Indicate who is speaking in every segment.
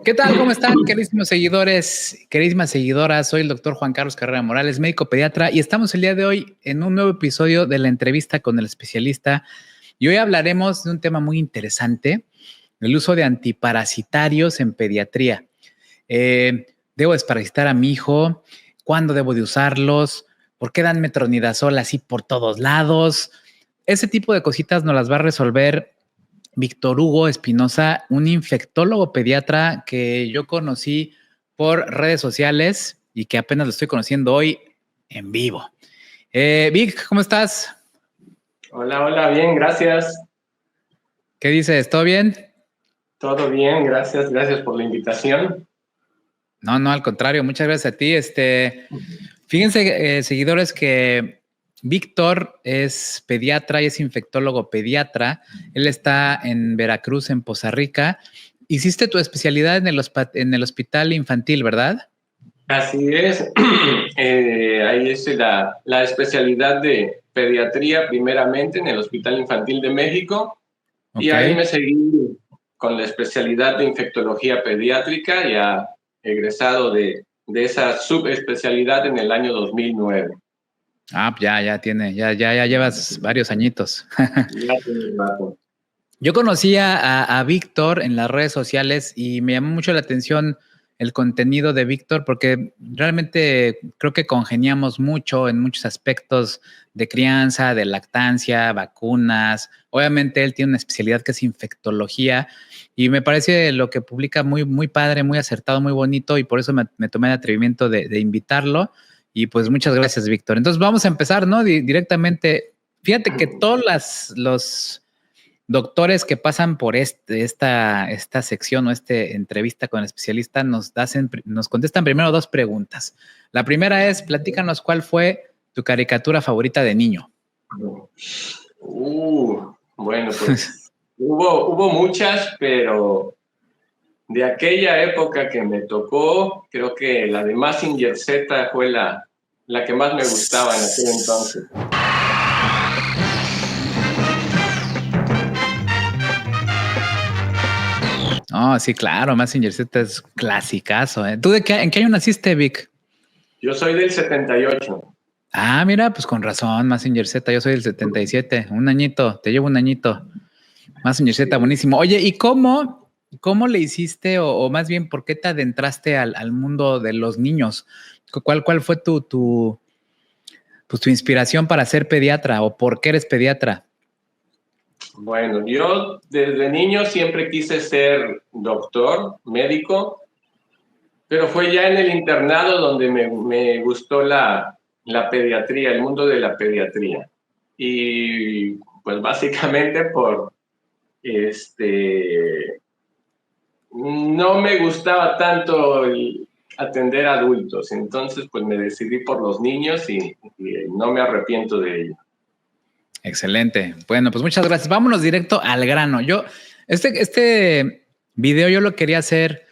Speaker 1: ¿Qué tal? ¿Cómo están, queridísimos seguidores, queridísimas seguidoras? Soy el doctor Juan Carlos Carrera Morales, médico pediatra, y estamos el día de hoy en un nuevo episodio de la entrevista con el especialista. Y hoy hablaremos de un tema muy interesante, el uso de antiparasitarios en pediatría. ¿Debo desparasitar a mi hijo? ¿Cuándo debo de usarlos? ¿Por qué dan metronidazol así por todos lados? Ese tipo de cositas nos las va a resolver Víctor Hugo Espinosa, un infectólogo pediatra que yo conocí por redes sociales y que apenas lo estoy conociendo hoy en vivo. Vic, ¿cómo estás?
Speaker 2: Hola, bien, gracias.
Speaker 1: ¿Qué dices? ¿Todo bien?
Speaker 2: Todo bien, gracias por la invitación.
Speaker 1: No, al contrario, muchas gracias a ti. Fíjense, seguidores, que Víctor es pediatra y es infectólogo pediatra. Él está en Veracruz, en Poza Rica. Hiciste tu especialidad en el hospital infantil, ¿verdad?
Speaker 2: Así es. Ahí es la especialidad de pediatría primeramente en el Hospital Infantil de México.
Speaker 1: Okay.
Speaker 2: Y ahí me seguí con la especialidad de infectología pediátrica, ya egresado de esa subespecialidad en el año 2009.
Speaker 1: Ah, ya llevas varios añitos.
Speaker 2: Ya tiene rato.
Speaker 1: Yo conocí a Víctor en las redes sociales y me llamó mucho la atención el contenido de Víctor porque realmente creo que congeniamos mucho en muchos aspectos de crianza, de lactancia, vacunas. Obviamente él tiene una especialidad que es infectología y me parece lo que publica muy, muy padre, muy acertado, muy bonito, y por eso me tomé el atrevimiento de invitarlo. Y pues muchas gracias, Víctor. Entonces vamos a empezar, ¿no? Directamente. Fíjate que todos los doctores que pasan por esta sección o esta entrevista con el especialista nos contestan primero dos preguntas. La primera es, platícanos cuál fue tu caricatura favorita de niño.
Speaker 2: Bueno, pues hubo muchas, pero de aquella época que me tocó, creo que la de Mazinger Z fue la que más me gustaba en aquel entonces.
Speaker 1: Oh, sí, claro, Mazinger Z es clasicazo. ¿Tú en qué año naciste, Vic?
Speaker 2: Yo soy del 78.
Speaker 1: Ah, mira, pues con razón, Mazinger Z, yo soy del 77, un añito, te llevo un añito. Mazinger Z, buenísimo. Oye, ¿y cómo le hiciste, o más bien, por qué te adentraste al mundo de los niños? ¿Cuál fue tu inspiración para ser pediatra, o por qué eres pediatra?
Speaker 2: Bueno, yo desde niño siempre quise ser doctor, médico, pero fue ya en el internado donde me gustó la pediatría, el mundo de la pediatría. Y pues básicamente no me gustaba tanto atender adultos, entonces pues me decidí por los niños y no me arrepiento de ello.
Speaker 1: Excelente. Bueno, pues muchas gracias. Vámonos directo al grano. Este video yo lo quería hacer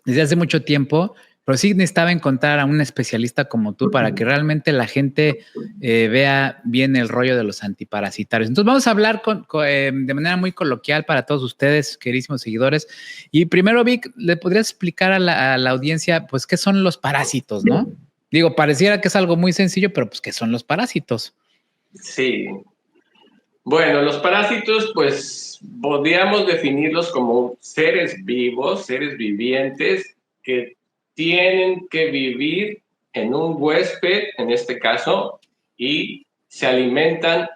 Speaker 1: desde hace mucho tiempo, pero sí necesitaba encontrar a un especialista como tú para que realmente la gente vea bien el rollo de los antiparasitarios. Entonces vamos a hablar de manera muy coloquial para todos ustedes, queridísimos seguidores. Y primero, Vic, ¿le podrías explicar a la audiencia, pues, qué son los parásitos, no? Digo, pareciera que es algo muy sencillo, pero pues, ¿qué son los parásitos?
Speaker 2: Sí. Bueno, los parásitos, pues, podríamos definirlos como seres vivos, seres vivientes, que tienen que vivir en un huésped, en este caso, y se alimentan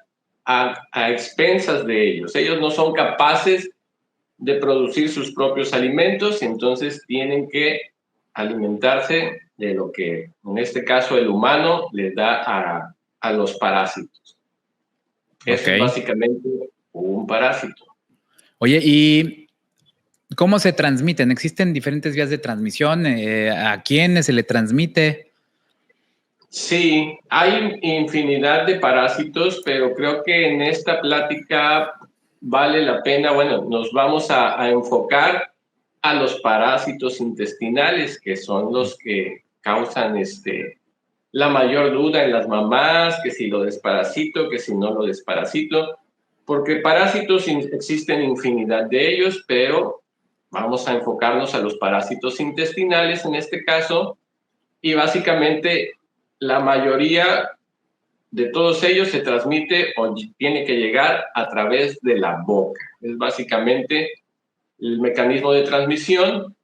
Speaker 2: a expensas de ellos. Ellos no son capaces de producir sus propios alimentos, y entonces tienen que alimentarse de lo que, en este caso, el humano les da a los parásitos. Eso es básicamente un parásito.
Speaker 1: Oye, ¿y cómo se transmiten? ¿Existen diferentes vías de transmisión? ¿A quiénes se le transmite?
Speaker 2: Sí, hay infinidad de parásitos, pero creo que en esta plática vale la pena, bueno, nos vamos a enfocar a los parásitos intestinales, que son los que causan la mayor duda en las mamás, que si lo desparasito, que si no lo desparasito, porque parásitos existen infinidad de ellos, pero Vamos a enfocarnos a los parásitos intestinales en este caso, y básicamente la mayoría de todos ellos se transmite o tiene que llegar a través de la boca. Es básicamente el mecanismo de transmisión.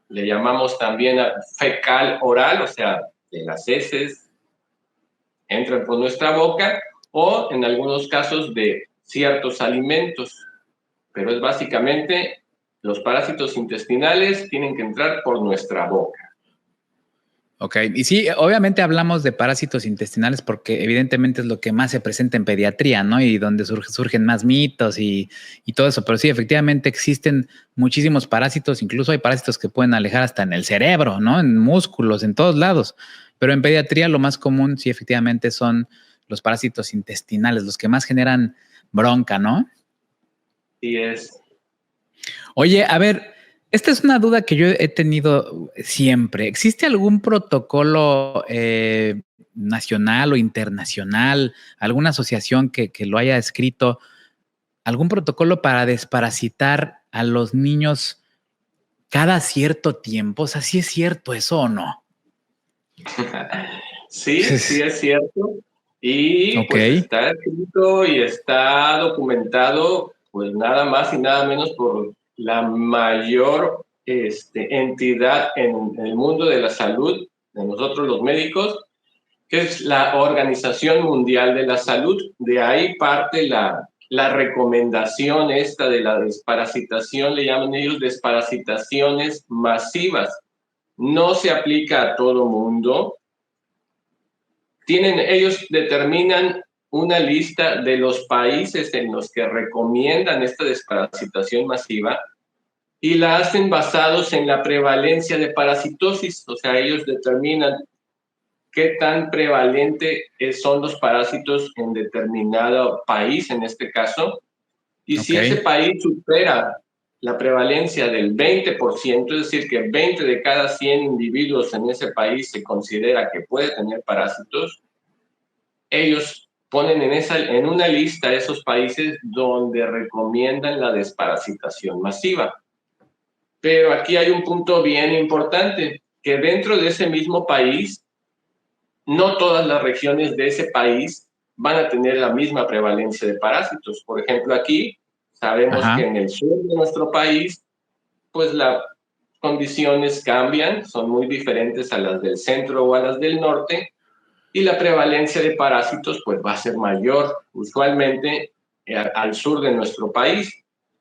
Speaker 2: Le llamamos también fecal oral, o sea, de las heces entran por nuestra boca, o en algunos casos de ciertos alimentos, pero es básicamente los parásitos intestinales tienen que entrar por nuestra boca.
Speaker 1: Ok, y sí, obviamente hablamos de parásitos intestinales porque evidentemente es lo que más se presenta en pediatría, ¿no? Y donde surgen más mitos y todo eso. Pero sí, efectivamente existen muchísimos parásitos, incluso hay parásitos que pueden alejar hasta en el cerebro, ¿no? En músculos, en todos lados. Pero en pediatría lo más común, sí, efectivamente son los parásitos intestinales, los que más generan bronca, ¿no?
Speaker 2: Sí es.
Speaker 1: Oye, a ver, esta es una duda que yo he tenido siempre. ¿Existe algún protocolo nacional o internacional, alguna asociación que lo haya escrito, algún protocolo para desparasitar a los niños cada cierto tiempo? O sea, ¿sí es cierto eso o no?
Speaker 2: Sí, sí es cierto. Y
Speaker 1: Ok,
Speaker 2: pues está escrito y está documentado, pues nada más y nada menos por la mayor entidad en el mundo de la salud, de nosotros los médicos, que es la Organización Mundial de la Salud. De ahí parte la recomendación esta de la desparasitación, le llaman ellos desparasitaciones masivas. No se aplica a todo mundo. Ellos determinan una lista de los países en los que recomiendan esta desparasitación masiva y la hacen basados en la prevalencia de parasitosis. O sea, ellos determinan qué tan prevalente son los parásitos en determinado país, en este caso, y
Speaker 1: ok,
Speaker 2: si ese país supera la prevalencia del 20%, es decir, que 20 de cada 100 individuos en ese país se considera que puede tener parásitos, ellos ponen en una lista esos países donde recomiendan la desparasitación masiva. Pero aquí hay un punto bien importante, que dentro de ese mismo país, no todas las regiones de ese país van a tener la misma prevalencia de parásitos. Por ejemplo, aquí sabemos que
Speaker 1: ajá,
Speaker 2: en el sur de nuestro país, pues las condiciones cambian, son muy diferentes a las del centro o a las del norte, y la prevalencia de parásitos pues va a ser mayor usualmente al sur de nuestro país.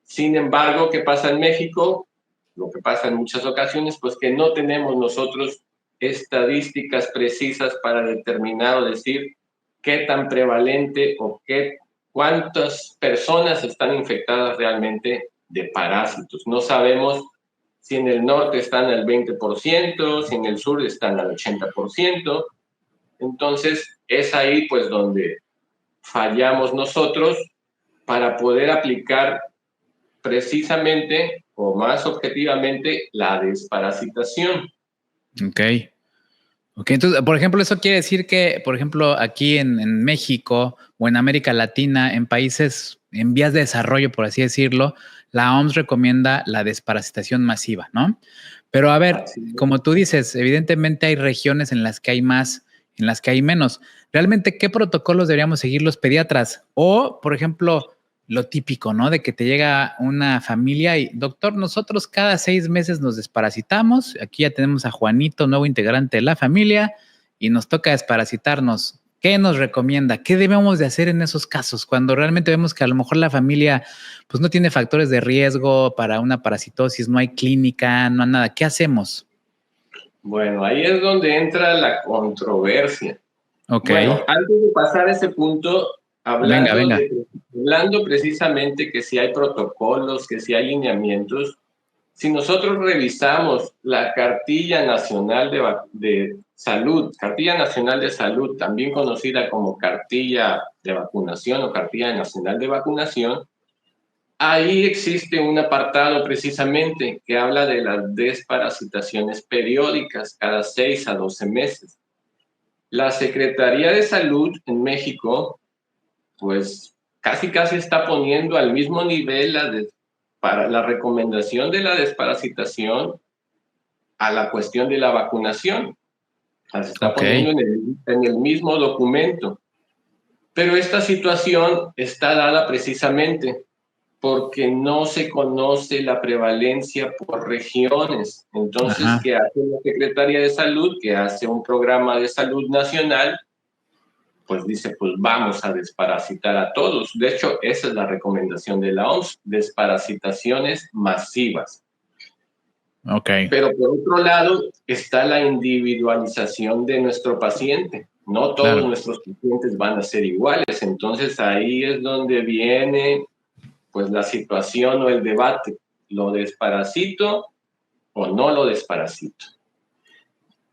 Speaker 2: Sin embargo, ¿qué pasa en México? Lo que pasa en muchas ocasiones, pues que no tenemos nosotros estadísticas precisas para determinar o decir qué tan prevalente o cuántas personas están infectadas realmente de parásitos. No sabemos si en el norte están al 20%, si en el sur están al 80%. Entonces, es ahí pues donde fallamos nosotros para poder aplicar precisamente o más objetivamente la desparasitación.
Speaker 1: ok. Ok, entonces, por ejemplo, eso quiere decir que, por ejemplo, aquí en México o en América Latina, en países en vías de desarrollo, por así decirlo, la OMS recomienda la desparasitación masiva, ¿no? Pero a ver,
Speaker 2: Así es.
Speaker 1: como tú dices, evidentemente hay regiones en las que hay más, en las que hay menos. ¿Realmente qué protocolos deberíamos seguir los pediatras? O, por ejemplo, lo típico, ¿no? De que te llega una familia y, doctor, nosotros cada 6 meses nos desparasitamos. Aquí ya tenemos a Juanito, nuevo integrante de la familia, y nos toca desparasitarnos. ¿Qué nos recomienda? ¿Qué debemos de hacer en esos casos? Cuando realmente vemos que a lo mejor la familia pues no tiene factores de riesgo para una parasitosis, no hay clínica, no hay nada. ¿Qué hacemos?
Speaker 2: Bueno, ahí es donde entra la controversia.
Speaker 1: Ok,
Speaker 2: Bueno, antes de pasar a ese punto,
Speaker 1: venga, venga.
Speaker 2: hablando precisamente que si hay protocolos, que si hay lineamientos, si nosotros revisamos la Cartilla Nacional Cartilla Nacional de Salud, también conocida como Cartilla de Vacunación o Cartilla Nacional de Vacunación, ahí existe un apartado precisamente que habla de las desparasitaciones periódicas cada 6 a 12 meses. La Secretaría de Salud en México, pues casi está poniendo al mismo nivel para la recomendación de la desparasitación a la cuestión de la vacunación. Se está poniendo en el mismo documento. Pero esta situación está dada precisamente porque no se conoce la prevalencia por regiones. Entonces, ¿qué hace la Secretaría de Salud? Que hace un programa de salud nacional, pues dice, pues vamos a desparasitar a todos. De hecho, esa es la recomendación de la OMS, desparasitaciones masivas. Pero por otro lado está la individualización de nuestro paciente. No todos nuestros pacientes van a ser iguales. Entonces ahí es donde viene pues la situación o el debate. ¿Lo desparasito o no lo desparasito?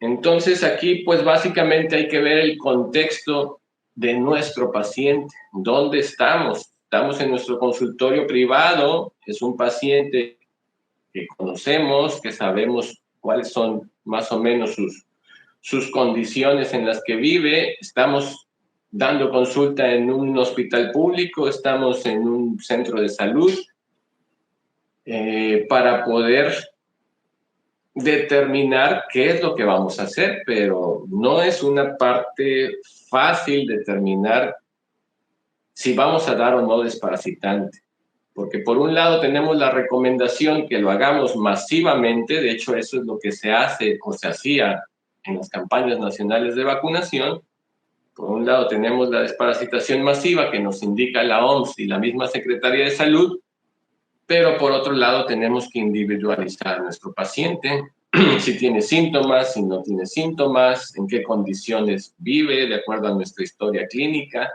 Speaker 2: Entonces aquí pues básicamente hay que ver el contexto de nuestro paciente. ¿Dónde estamos? Estamos en nuestro consultorio privado. Es un paciente que conocemos, que sabemos cuáles son más o menos sus condiciones en las que vive. Estamos dando consulta en un hospital público, estamos en un centro de salud, para poder determinar qué es lo que vamos a hacer, pero no es una parte fácil determinar si vamos a dar o no desparasitante. Porque por un lado tenemos la recomendación que lo hagamos masivamente, de hecho eso es lo que se hace o se hacía en las campañas nacionales de vacunación. Por un lado tenemos la desparasitación masiva que nos indica la OMS y la misma Secretaría de Salud, pero por otro lado tenemos que individualizar a nuestro paciente, si tiene síntomas, si no tiene síntomas, en qué condiciones vive, de acuerdo a nuestra historia clínica,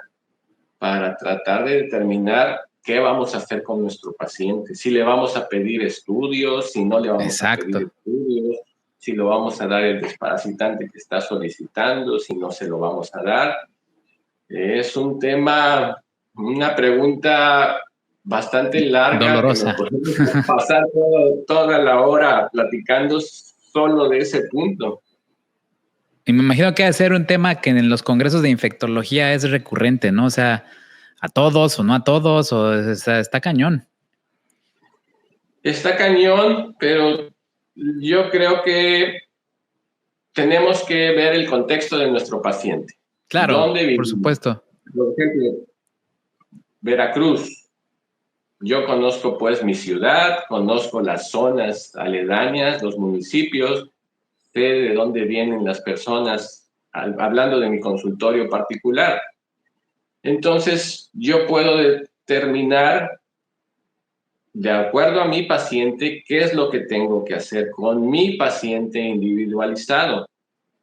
Speaker 2: para tratar de determinar qué vamos a hacer con nuestro paciente, si le vamos a pedir estudios, si no le vamos a pedir estudios, si lo vamos a dar el desparasitante que está solicitando, si no se lo vamos a dar. Es un tema, una pregunta bastante larga,
Speaker 1: dolorosa.
Speaker 2: Que nos podemos pasar toda la hora platicando solo de ese punto.
Speaker 1: Y me imagino que va a ser un tema que en los congresos de infectología es recurrente, ¿no? O sea, a todos o no a todos, o está cañón.
Speaker 2: Está cañón, pero yo creo que tenemos que ver el contexto de nuestro paciente.
Speaker 1: Claro,
Speaker 2: ¿Dónde vivimos?
Speaker 1: Por supuesto.
Speaker 2: Por ejemplo, Veracruz. Yo conozco pues mi ciudad, conozco las zonas aledañas, los municipios, sé de dónde vienen las personas, hablando de mi consultorio particular. Entonces, yo puedo determinar, de acuerdo a mi paciente, qué es lo que tengo que hacer con mi paciente individualizado.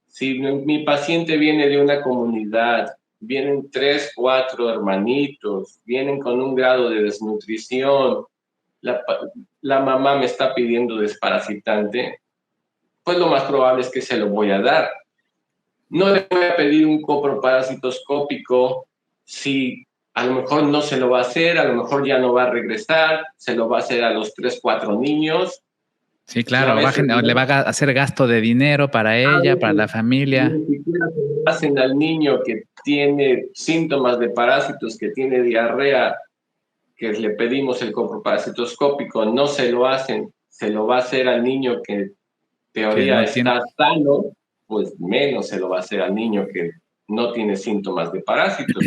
Speaker 2: Si mi paciente viene de una comunidad, vienen 3, 4 hermanitos, vienen con un grado de desnutrición, la mamá me está pidiendo desparasitante, pues lo más probable es que se lo voy a dar. No le voy a pedir un coproparasitoscópico si a lo mejor no se lo va a hacer, a lo mejor ya no va a regresar, se lo va a hacer a los 3, 4 niños.
Speaker 1: Sí, claro, le va a hacer gasto de dinero para ella, para la familia.
Speaker 2: Ni siquiera se lo hacen al niño que tiene síntomas de parásitos, que tiene diarrea, que le pedimos el coproparasitoscópico, no se lo hacen, se lo va a hacer al niño que en teoría está sano, pues menos se lo va a hacer al niño que no tiene síntomas de parásitos.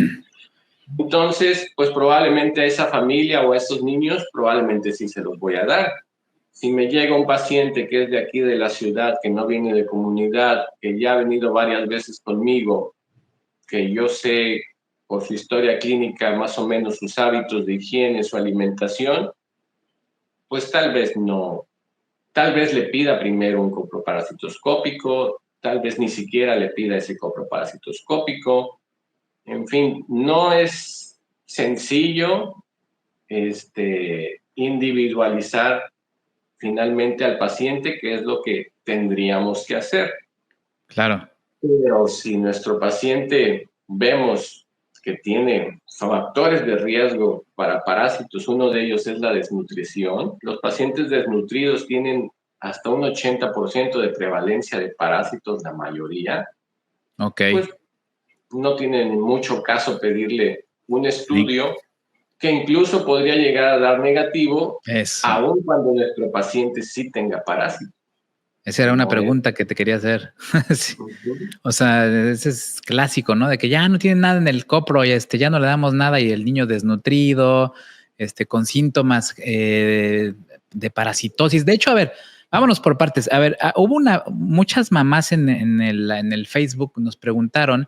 Speaker 2: Entonces, pues probablemente a esa familia o a esos niños, probablemente sí se los voy a dar. Si me llega un paciente que es de aquí de la ciudad, que no viene de comunidad, que ya ha venido varias veces conmigo, que yo sé por su historia clínica más o menos sus hábitos de higiene, su alimentación, pues tal vez no, tal vez le pida primero un coproparasitoscópico, tal vez ni siquiera le pida ese coproparasitoscópico. En fin, no es sencillo individualizar finalmente al paciente, que es lo que tendríamos que hacer.
Speaker 1: Claro.
Speaker 2: Pero si nuestro paciente vemos que tiene factores de riesgo para parásitos, uno de ellos es la desnutrición. Los pacientes desnutridos tienen hasta un 80% de prevalencia de parásitos, la mayoría.
Speaker 1: Ok.
Speaker 2: Pues no tiene mucho caso pedirle un estudio que incluso podría llegar a dar negativo,
Speaker 1: Eso.
Speaker 2: aun cuando nuestro paciente sí tenga parásito.
Speaker 1: Esa era una
Speaker 2: No es.
Speaker 1: pregunta que te quería hacer. Sí.
Speaker 2: Ujú.
Speaker 1: O sea, ese es clásico, ¿no? De que ya no tiene nada en el copro y ya no le damos nada y el niño desnutrido, con síntomas de parasitosis. De hecho, a ver, vámonos por partes. A ver, hubo muchas mamás en el Facebook nos preguntaron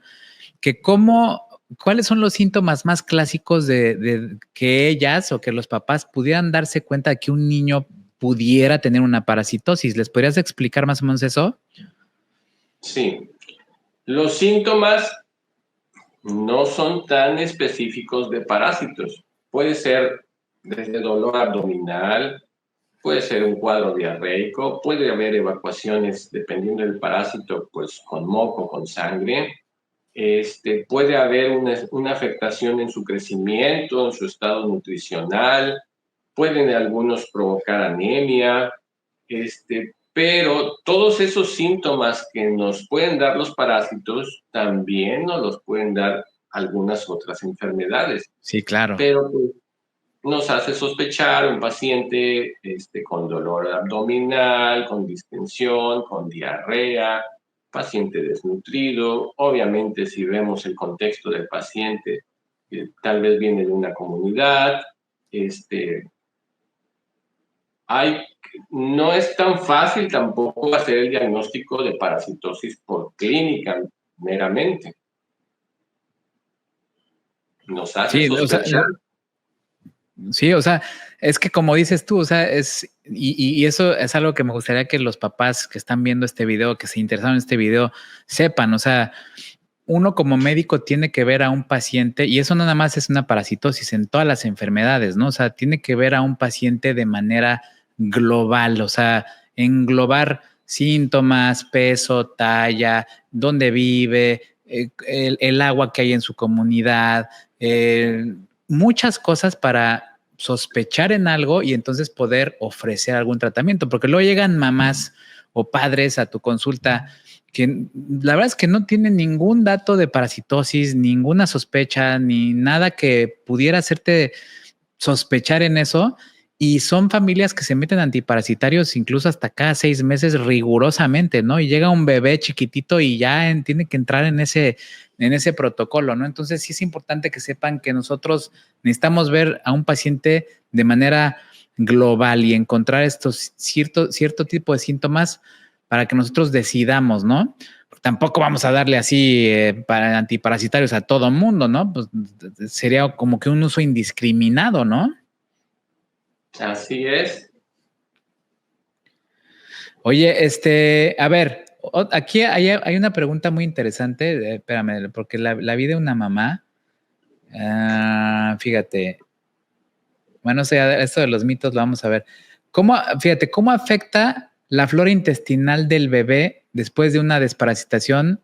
Speaker 1: que cuáles son los síntomas más clásicos de que ellas o que los papás pudieran darse cuenta de que un niño pudiera tener una parasitosis. ¿Les podrías explicar más o menos eso?
Speaker 2: Sí. Los síntomas no son tan específicos de parásitos. Puede ser desde dolor abdominal, puede ser un cuadro diarreico, puede haber evacuaciones dependiendo del parásito, pues con moco, con sangre. Puede haber una afectación en su crecimiento, en su estado nutricional, pueden algunos provocar anemia, pero todos esos síntomas que nos pueden dar los parásitos también nos los pueden dar algunas otras enfermedades.
Speaker 1: Sí, claro.
Speaker 2: Pero pues, nos hace sospechar un paciente con dolor abdominal, con distensión, con diarrea, paciente desnutrido. Obviamente, si vemos el contexto del paciente, tal vez viene de una comunidad, no es tan fácil tampoco hacer el diagnóstico de parasitosis por clínica meramente. Nos hace
Speaker 1: Sí,
Speaker 2: sospechar.
Speaker 1: Sí, o sea, es que como dices tú, o sea, y eso es algo que me gustaría que los papás que están viendo este video, que se interesaron en este video, sepan, o sea, uno como médico tiene que ver a un paciente, y eso no nada más es una parasitosis en todas las enfermedades, ¿no? O sea, tiene que ver a un paciente de manera global, o sea, englobar síntomas, peso, talla, dónde vive, el agua que hay en su comunidad, muchas cosas para sospechar en algo y entonces poder ofrecer algún tratamiento, porque luego llegan mamás o padres a tu consulta que la verdad es que no tienen ningún dato de parasitosis, ninguna sospecha, ni nada que pudiera hacerte sospechar en eso. Y son familias que se meten antiparasitarios incluso hasta cada 6 meses rigurosamente, ¿no? Y llega un bebé chiquitito y ya tiene que entrar en ese protocolo, ¿no? Entonces sí es importante que sepan que nosotros necesitamos ver a un paciente de manera global y encontrar estos cierto tipo de síntomas para que nosotros decidamos, ¿no? Tampoco vamos a darle así para antiparasitarios a todo mundo, ¿no? Pues sería como que un uso indiscriminado, ¿no?
Speaker 2: Así es.
Speaker 1: Oye, a ver, aquí hay una pregunta muy interesante, espérame, porque la vi de una mamá. Fíjate, bueno, o sea, esto de los mitos lo vamos a ver. Fíjate, ¿cómo afecta la flora intestinal del bebé después de una desparasitación?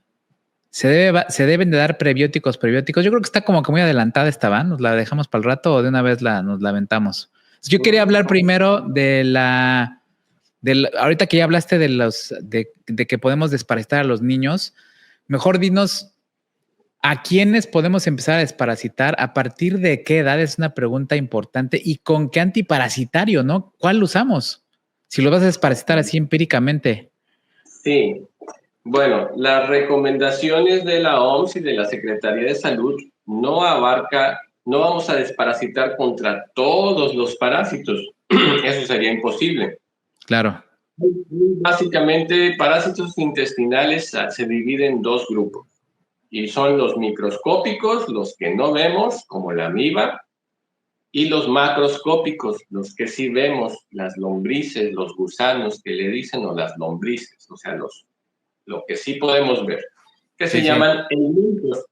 Speaker 1: ¿Se deben de dar prebióticos? Yo creo que está como que muy adelantada esta, ¿va? ¿Nos la dejamos para el rato o de una vez nos la aventamos? Yo quería hablar primero ahorita que ya hablaste de que podemos desparasitar a los niños, mejor dinos a quiénes podemos empezar a desparasitar, a partir de qué edad es una pregunta importante y con qué antiparasitario, ¿no? ¿Cuál usamos? Si lo vas a desparasitar así empíricamente.
Speaker 2: Sí. Bueno, las recomendaciones de la OMS y de la Secretaría de Salud no vamos a desparasitar contra todos los parásitos. Eso sería imposible.
Speaker 1: Claro.
Speaker 2: Básicamente, parásitos intestinales se dividen en dos grupos y son los microscópicos, los que no vemos, como la amiba, y los macroscópicos, los que sí vemos, las lombrices, los gusanos que le dicen, o las lombrices, o sea, lo que sí podemos ver, que se llaman helmintos.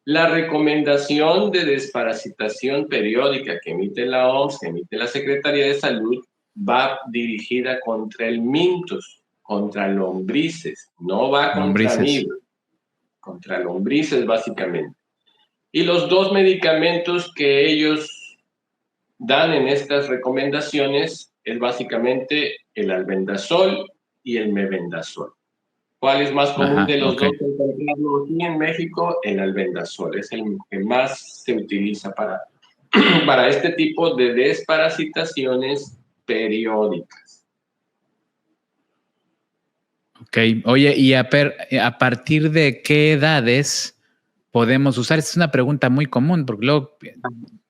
Speaker 2: La recomendación de desparasitación periódica que emite la OMS, que emite la Secretaría de Salud, va dirigida contra helmintos, contra lombrices, no va contra amibas, contra lombrices básicamente. Y los dos medicamentos que ellos dan en estas recomendaciones es básicamente el albendazol y el mebendazol. ¿Cuál es más común de los dos encontrarlo aquí en México? El albendazol es el que más se utiliza para para este tipo de desparasitaciones periódicas.
Speaker 1: Ok, oye, ¿y a partir de qué edades podemos usar? Esta es una pregunta muy común, porque luego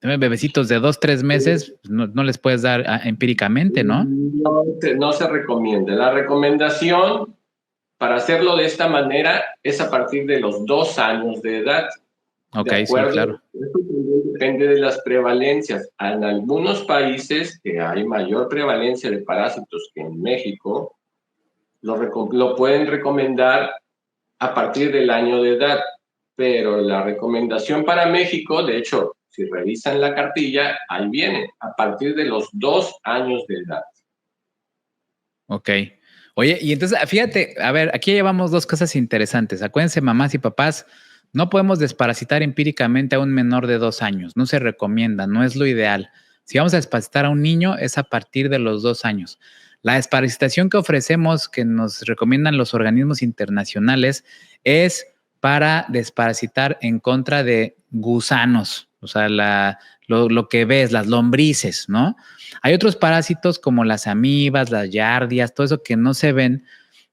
Speaker 1: bebecitos de 2, 3 meses no les puedes dar empíricamente, ¿no?
Speaker 2: No se recomienda. La recomendación para hacerlo de esta manera es a partir de los 2 años de edad.
Speaker 1: Ok,
Speaker 2: De
Speaker 1: sí,
Speaker 2: acuerdo,
Speaker 1: claro.
Speaker 2: esto depende de las prevalencias. En algunos países que hay mayor prevalencia de parásitos que en México, lo pueden recomendar a partir del año de edad, pero la recomendación para México, de hecho, si revisan la cartilla, ahí viene, a partir de los 2 años de edad.
Speaker 1: Ok. Oye, y entonces, fíjate, a ver, aquí llevamos 2 cosas interesantes. Acuérdense, mamás y papás, no podemos desparasitar empíricamente a un menor de 2 años. No se recomienda, no es lo ideal. Si vamos a desparasitar a un niño, es a partir de los 2 años. La desparasitación que ofrecemos, que nos recomiendan los organismos internacionales, es para desparasitar en contra de gusanos, o sea, lo que ves, las lombrices, ¿no? Hay otros parásitos como las amibas, las yardias, todo eso que no se ven,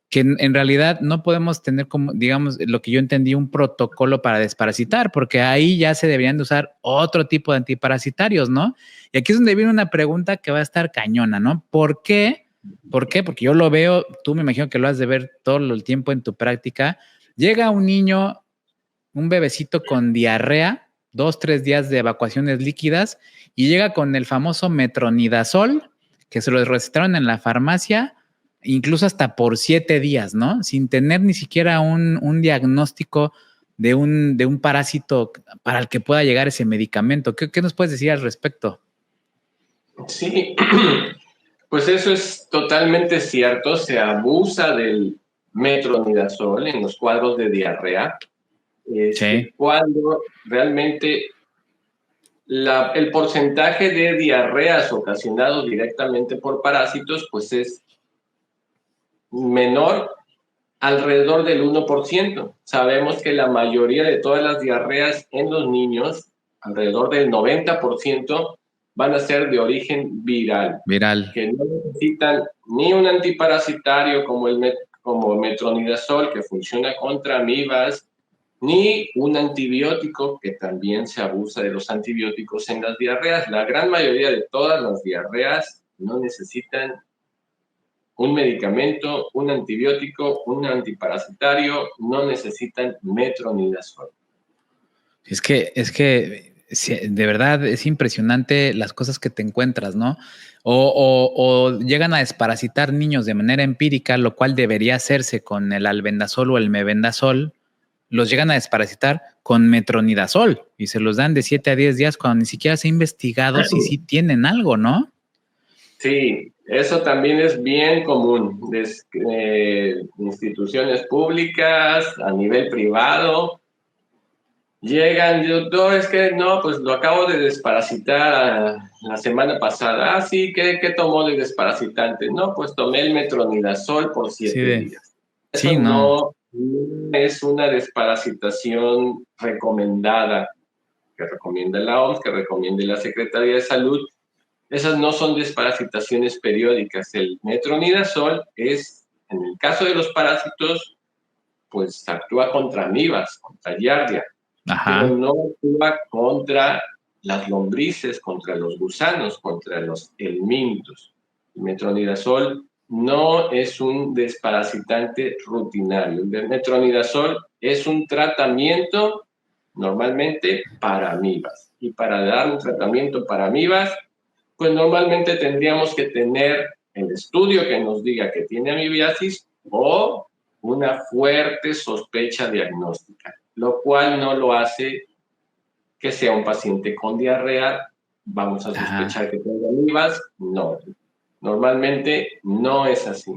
Speaker 1: que en realidad no podemos tener como, digamos, lo que yo entendí, un protocolo para desparasitar, porque ahí ya se deberían de usar otro tipo de antiparasitarios, ¿no? Y aquí es donde viene una pregunta que va a estar cañona, ¿no? ¿Por qué? ¿Por qué? Porque yo lo veo, tú me imagino que lo has de ver todo el tiempo en tu práctica. Llega un niño, un bebecito con diarrea, 2, 3 días de evacuaciones líquidas, y llega con el famoso metronidazol, que se lo recetaron en la farmacia, incluso hasta por 7 días, ¿no? Sin tener ni siquiera un diagnóstico de un parásito para el que pueda llegar ese medicamento. ¿Qué nos puedes decir al respecto?
Speaker 2: Sí, pues eso es totalmente cierto. Se abusa del metronidazol en los cuadros de diarrea.
Speaker 1: Sí.
Speaker 2: Cuando realmente el porcentaje de diarreas ocasionados directamente por parásitos pues es menor, alrededor del 1%. Sabemos que la mayoría de todas las diarreas en los niños, alrededor del 90%, van a ser de origen viral,
Speaker 1: Viral.
Speaker 2: que no necesitan ni un antiparasitario como metronidazol, que funciona contra amibas, ni un antibiótico, que también se abusa de los antibióticos en las diarreas. La gran mayoría de todas las diarreas no necesitan un medicamento, un antibiótico, un antiparasitario, no necesitan metronidazol.
Speaker 1: Es que de verdad es impresionante las cosas que te encuentras, ¿no? O llegan a desparasitar niños de manera empírica, lo cual debería hacerse con el albendazol o el mebendazol. Los llegan a desparasitar con metronidazol y se los dan de 7 a 10 días cuando ni siquiera se ha investigado si sí tienen algo, ¿no?
Speaker 2: Sí, eso también es bien común. Instituciones públicas, a nivel privado, llegan, doctor, es que no, pues lo acabo de desparasitar la semana pasada. Ah, sí, ¿qué tomó de desparasitante? No, pues tomé el metronidazol por 7 días. Eso
Speaker 1: Sí, no.
Speaker 2: no es una desparasitación recomendada, que recomienda la OMS, que recomienda la Secretaría de Salud. Esas no son desparasitaciones periódicas. El metronidazol es, en el caso de los parásitos, pues actúa contra amibas, contra giardia, pero
Speaker 1: Ajá.
Speaker 2: no actúa contra las lombrices, contra los gusanos, contra los helmintos. El metronidazol no es un desparasitante rutinario. El metronidazol es un tratamiento normalmente para amibas. Y para dar un tratamiento para amibas, pues normalmente tendríamos que tener el estudio que nos diga que tiene amibiasis o una fuerte sospecha diagnóstica, lo cual no lo hace que sea un paciente con diarrea. Vamos a sospechar que tenga amibas. No, normalmente no es así.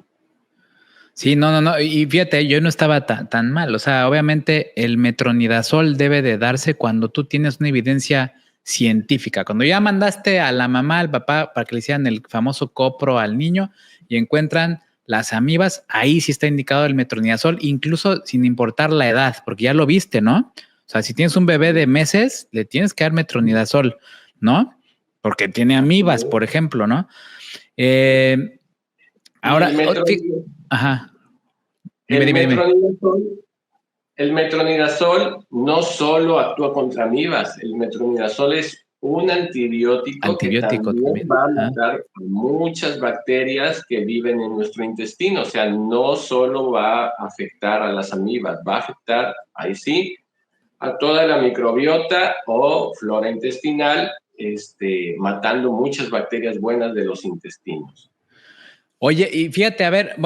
Speaker 1: Sí, no. Y fíjate, yo no estaba tan mal. O sea, obviamente el metronidazol debe de darse cuando tú tienes una evidencia científica. Cuando ya mandaste a la mamá, al papá, para que le hicieran el famoso copro al niño y encuentran las amibas, ahí sí está indicado el metronidazol, incluso sin importar la edad, porque ya lo viste, ¿no? O sea, si tienes un bebé de meses, le tienes que dar metronidazol. ¿no? Porque tiene amibas, por ejemplo, ¿no? Ahora, ajá.
Speaker 2: El metronidazol no solo actúa contra amibas, el metronidazol es un antibiótico que también va a matar muchas bacterias que viven en nuestro intestino. O sea, no solo va a afectar a las amibas, va a afectar, ahí sí, a toda la microbiota o flora intestinal, matando muchas bacterias buenas de los intestinos.
Speaker 1: Oye, y fíjate, a ver,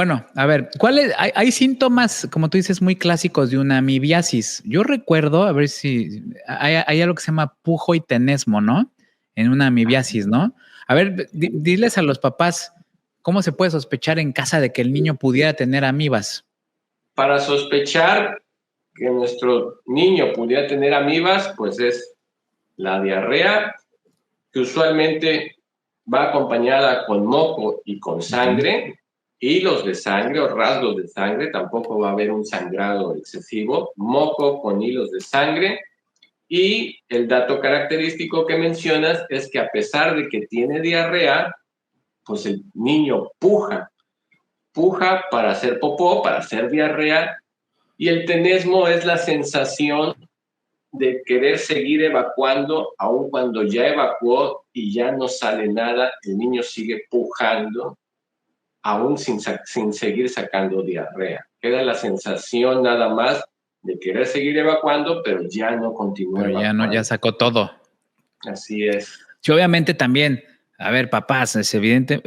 Speaker 1: ¿cuáles? Hay síntomas, como tú dices, muy clásicos de una amibiasis. Yo recuerdo, a ver si hay algo que se llama pujo y tenesmo, ¿no? En una amibiasis, ¿no? A ver, diles a los papás, ¿cómo se puede sospechar en casa de que el niño pudiera tener amibas?
Speaker 2: Para sospechar que nuestro niño pudiera tener amibas, pues es la diarrea, que usualmente va acompañada con moco y con sangre, hilos de sangre o rasgos de sangre, tampoco va a haber un sangrado excesivo, moco con hilos de sangre. Y el dato característico que mencionas es que a pesar de que tiene diarrea, pues el niño puja para hacer popó, para hacer diarrea, y el tenesmo es la sensación de querer seguir evacuando, aun cuando ya evacuó y ya no sale nada, el niño sigue pujando, aún sin seguir sacando diarrea. Queda la sensación nada más de querer seguir evacuando, pero ya no continúa evacuando.
Speaker 1: Ya sacó todo.
Speaker 2: Así es.
Speaker 1: Sí, obviamente también, a ver, papás, es evidente,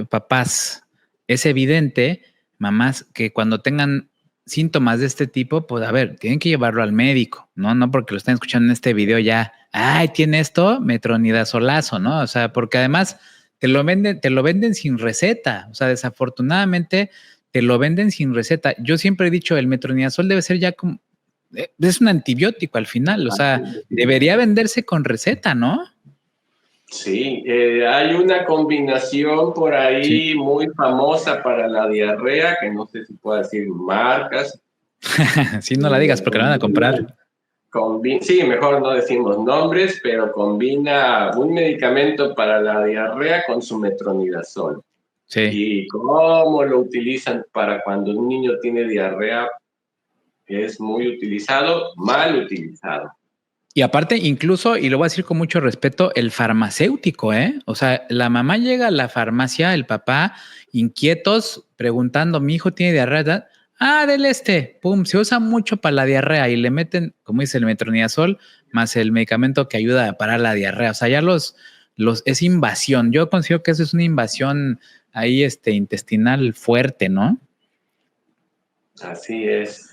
Speaker 1: mamás, que cuando tengan síntomas de este tipo, pues a ver, tienen que llevarlo al médico, ¿no? No porque lo estén escuchando en este video ya, ay, tiene esto, metronidazolazo, ¿no? O sea, porque además te lo venden sin receta, o sea, desafortunadamente te lo venden sin receta. Yo siempre he dicho, el metronidazol debe ser ya como, es un antibiótico al final, o sea, debería venderse con receta, ¿no?
Speaker 2: Sí, hay una combinación por ahí muy famosa para la diarrea, que no sé si puedo decir marcas.
Speaker 1: Sí, no la digas porque la van a comprar.
Speaker 2: Sí, mejor no decimos nombres, pero combina un medicamento para la diarrea con su metronidazol.
Speaker 1: Sí.
Speaker 2: Y cómo lo utilizan para cuando un niño tiene diarrea es muy utilizado, mal utilizado.
Speaker 1: Y aparte, incluso, y lo voy a decir con mucho respeto, el farmacéutico, ¿eh? O sea, la mamá llega a la farmacia, el papá, inquietos, preguntando, mi hijo tiene diarrea, del pum, se usa mucho para la diarrea y le meten, como dice, el metronidazol, más el medicamento que ayuda a parar la diarrea. O sea, ya es invasión. Yo considero que eso es una invasión ahí, intestinal fuerte, ¿no?
Speaker 2: Así es.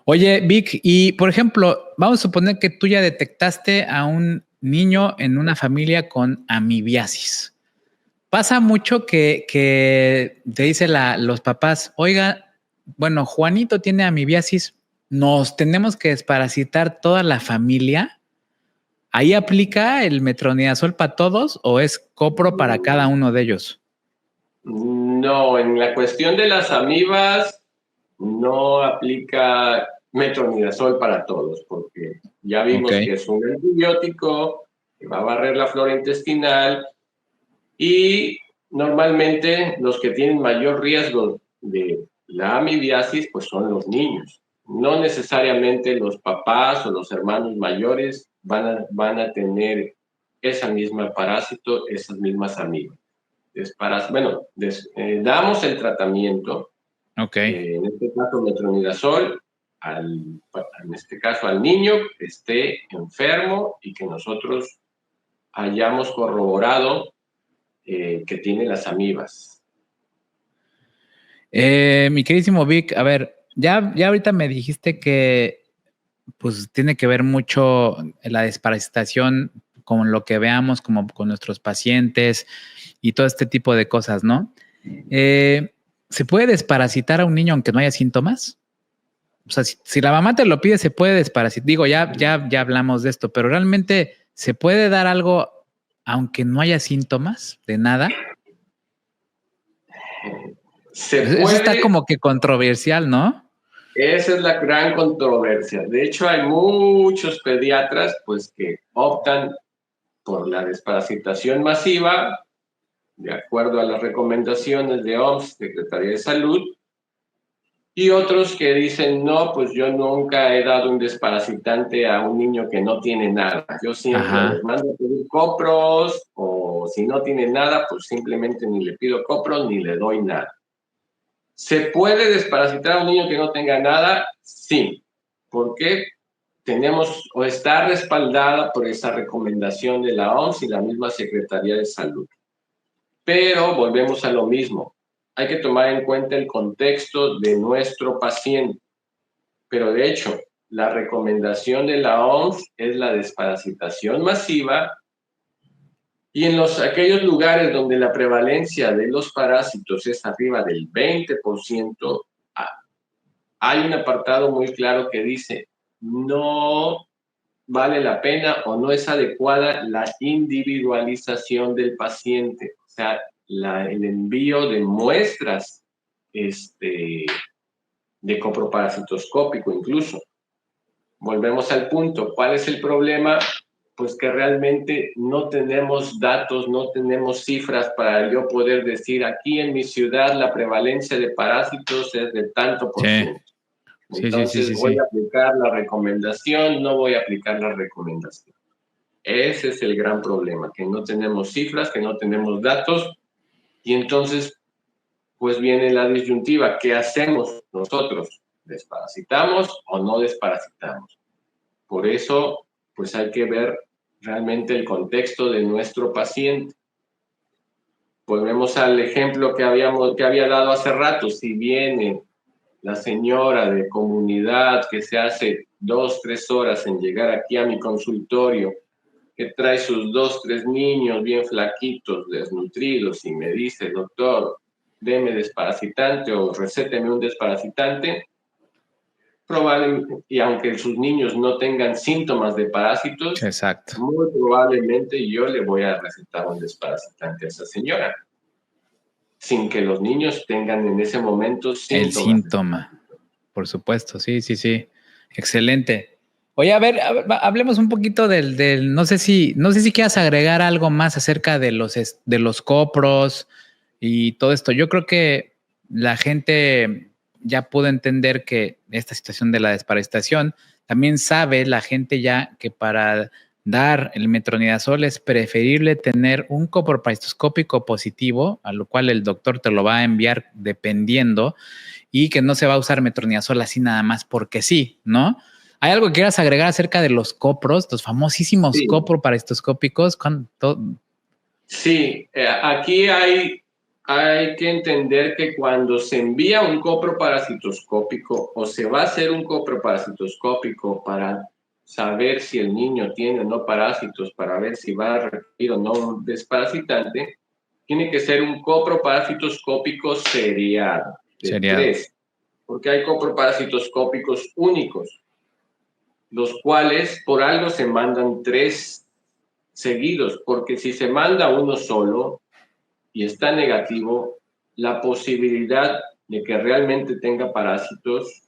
Speaker 1: Oye, Vic, y por ejemplo, vamos a suponer que tú ya detectaste a un niño en una familia con amibiasis. Pasa mucho que te dice los papás, oiga, bueno, Juanito tiene amibiasis, nos tenemos que desparasitar toda la familia. ¿Ahí aplica el metronidazol para todos o es copro para cada uno de ellos?
Speaker 2: No, en la cuestión de las amibas no aplica metronidazol para todos, porque ya vimos que es un antibiótico que va a barrer la flora intestinal y normalmente los que tienen mayor riesgo de la amibiasis pues son los niños. No necesariamente los papás o los hermanos mayores van a tener esa misma parásito, esas mismas amibas. Damos el tratamiento, en este caso metronidazol, en este caso al niño que esté enfermo y que nosotros hayamos corroborado que tiene las amibas.
Speaker 1: Mi queridísimo Vic, a ver, ya ahorita me dijiste que pues tiene que ver mucho la desparasitación con lo que veamos como con nuestros pacientes y todo este tipo de cosas, ¿no? ¿Se puede desparasitar a un niño aunque no haya síntomas? O sea, si la mamá te lo pide, se puede desparasitar. Digo, ya hablamos de esto, pero realmente ¿se puede dar algo aunque no haya síntomas de nada? Eso está como que controversial, ¿no?
Speaker 2: Esa es la gran controversia. De hecho, hay muchos pediatras pues que optan por la desparasitación masiva, de acuerdo a las recomendaciones de OMS, Secretaría de Salud, y otros que dicen, no, pues yo nunca he dado un desparasitante a un niño que no tiene nada. Yo siempre les mando a pedir copros, o si no tiene nada, pues simplemente ni le pido copros ni le doy nada. ¿Se puede desparasitar a un niño que no tenga nada? Sí. ¿Por qué? Tenemos o está respaldada por esa recomendación de la OMS y la misma Secretaría de Salud. Pero volvemos a lo mismo. Hay que tomar en cuenta el contexto de nuestro paciente. Pero de hecho, la recomendación de la OMS es la desparasitación masiva y en aquellos lugares donde la prevalencia de los parásitos es arriba del 20%, hay un apartado muy claro que dice no vale la pena o no es adecuada la individualización del paciente, o sea, el envío de muestras de coproparasitoscópico incluso. Volvemos al punto, ¿cuál es el problema? Pues que realmente no tenemos datos, no tenemos cifras para yo poder decir aquí en mi ciudad la prevalencia de parásitos es de tanto por ciento. Entonces voy a aplicar la recomendación, no voy a aplicar la recomendación. Ese es el gran problema, que no tenemos cifras, que no tenemos datos, y entonces pues viene la disyuntiva, ¿qué hacemos nosotros? ¿Desparasitamos o no desparasitamos? Por eso, pues hay que ver realmente el contexto de nuestro paciente. Volvemos al ejemplo que había dado hace rato. Si viene la señora de comunidad que se hace 2, 3 horas en llegar aquí a mi consultorio, que trae sus 2, 3 niños bien flaquitos, desnutridos, y me dice, doctor, deme desparasitante o recéteme un desparasitante, probablemente, y aunque sus niños no tengan síntomas de parásitos, muy probablemente yo le voy a recetar un desparasitante a esa señora, sin que los niños tengan en ese momento síntomas.
Speaker 1: El síntoma, por supuesto, sí. Excelente. Oye, a ver, hablemos un poquito no sé si quieras agregar algo más acerca de los copros y todo esto. Yo creo que la gente ya pudo entender que esta situación de la desparasitación, también sabe la gente ya que para dar el metronidazol es preferible tener un coproparasitoscópico positivo, a lo cual el doctor te lo va a enviar dependiendo, y que no se va a usar metronidazol así nada más porque sí, ¿no? ¿Hay algo que quieras agregar acerca de los copros, los famosísimos coproparasitoscópicos?
Speaker 2: Sí, aquí hay que entender que cuando se envía un coproparasitoscópico o se va a hacer un coproparasitoscópico para saber si el niño tiene o no parásitos, para ver si va a requerir o no un desparasitante, tiene que ser un coproparasitoscópico seriado, de 3, porque hay coproparasitoscópicos únicos, los cuales por algo se mandan 3 seguidos, porque si se manda uno solo y está negativo, la posibilidad de que realmente tenga parásitos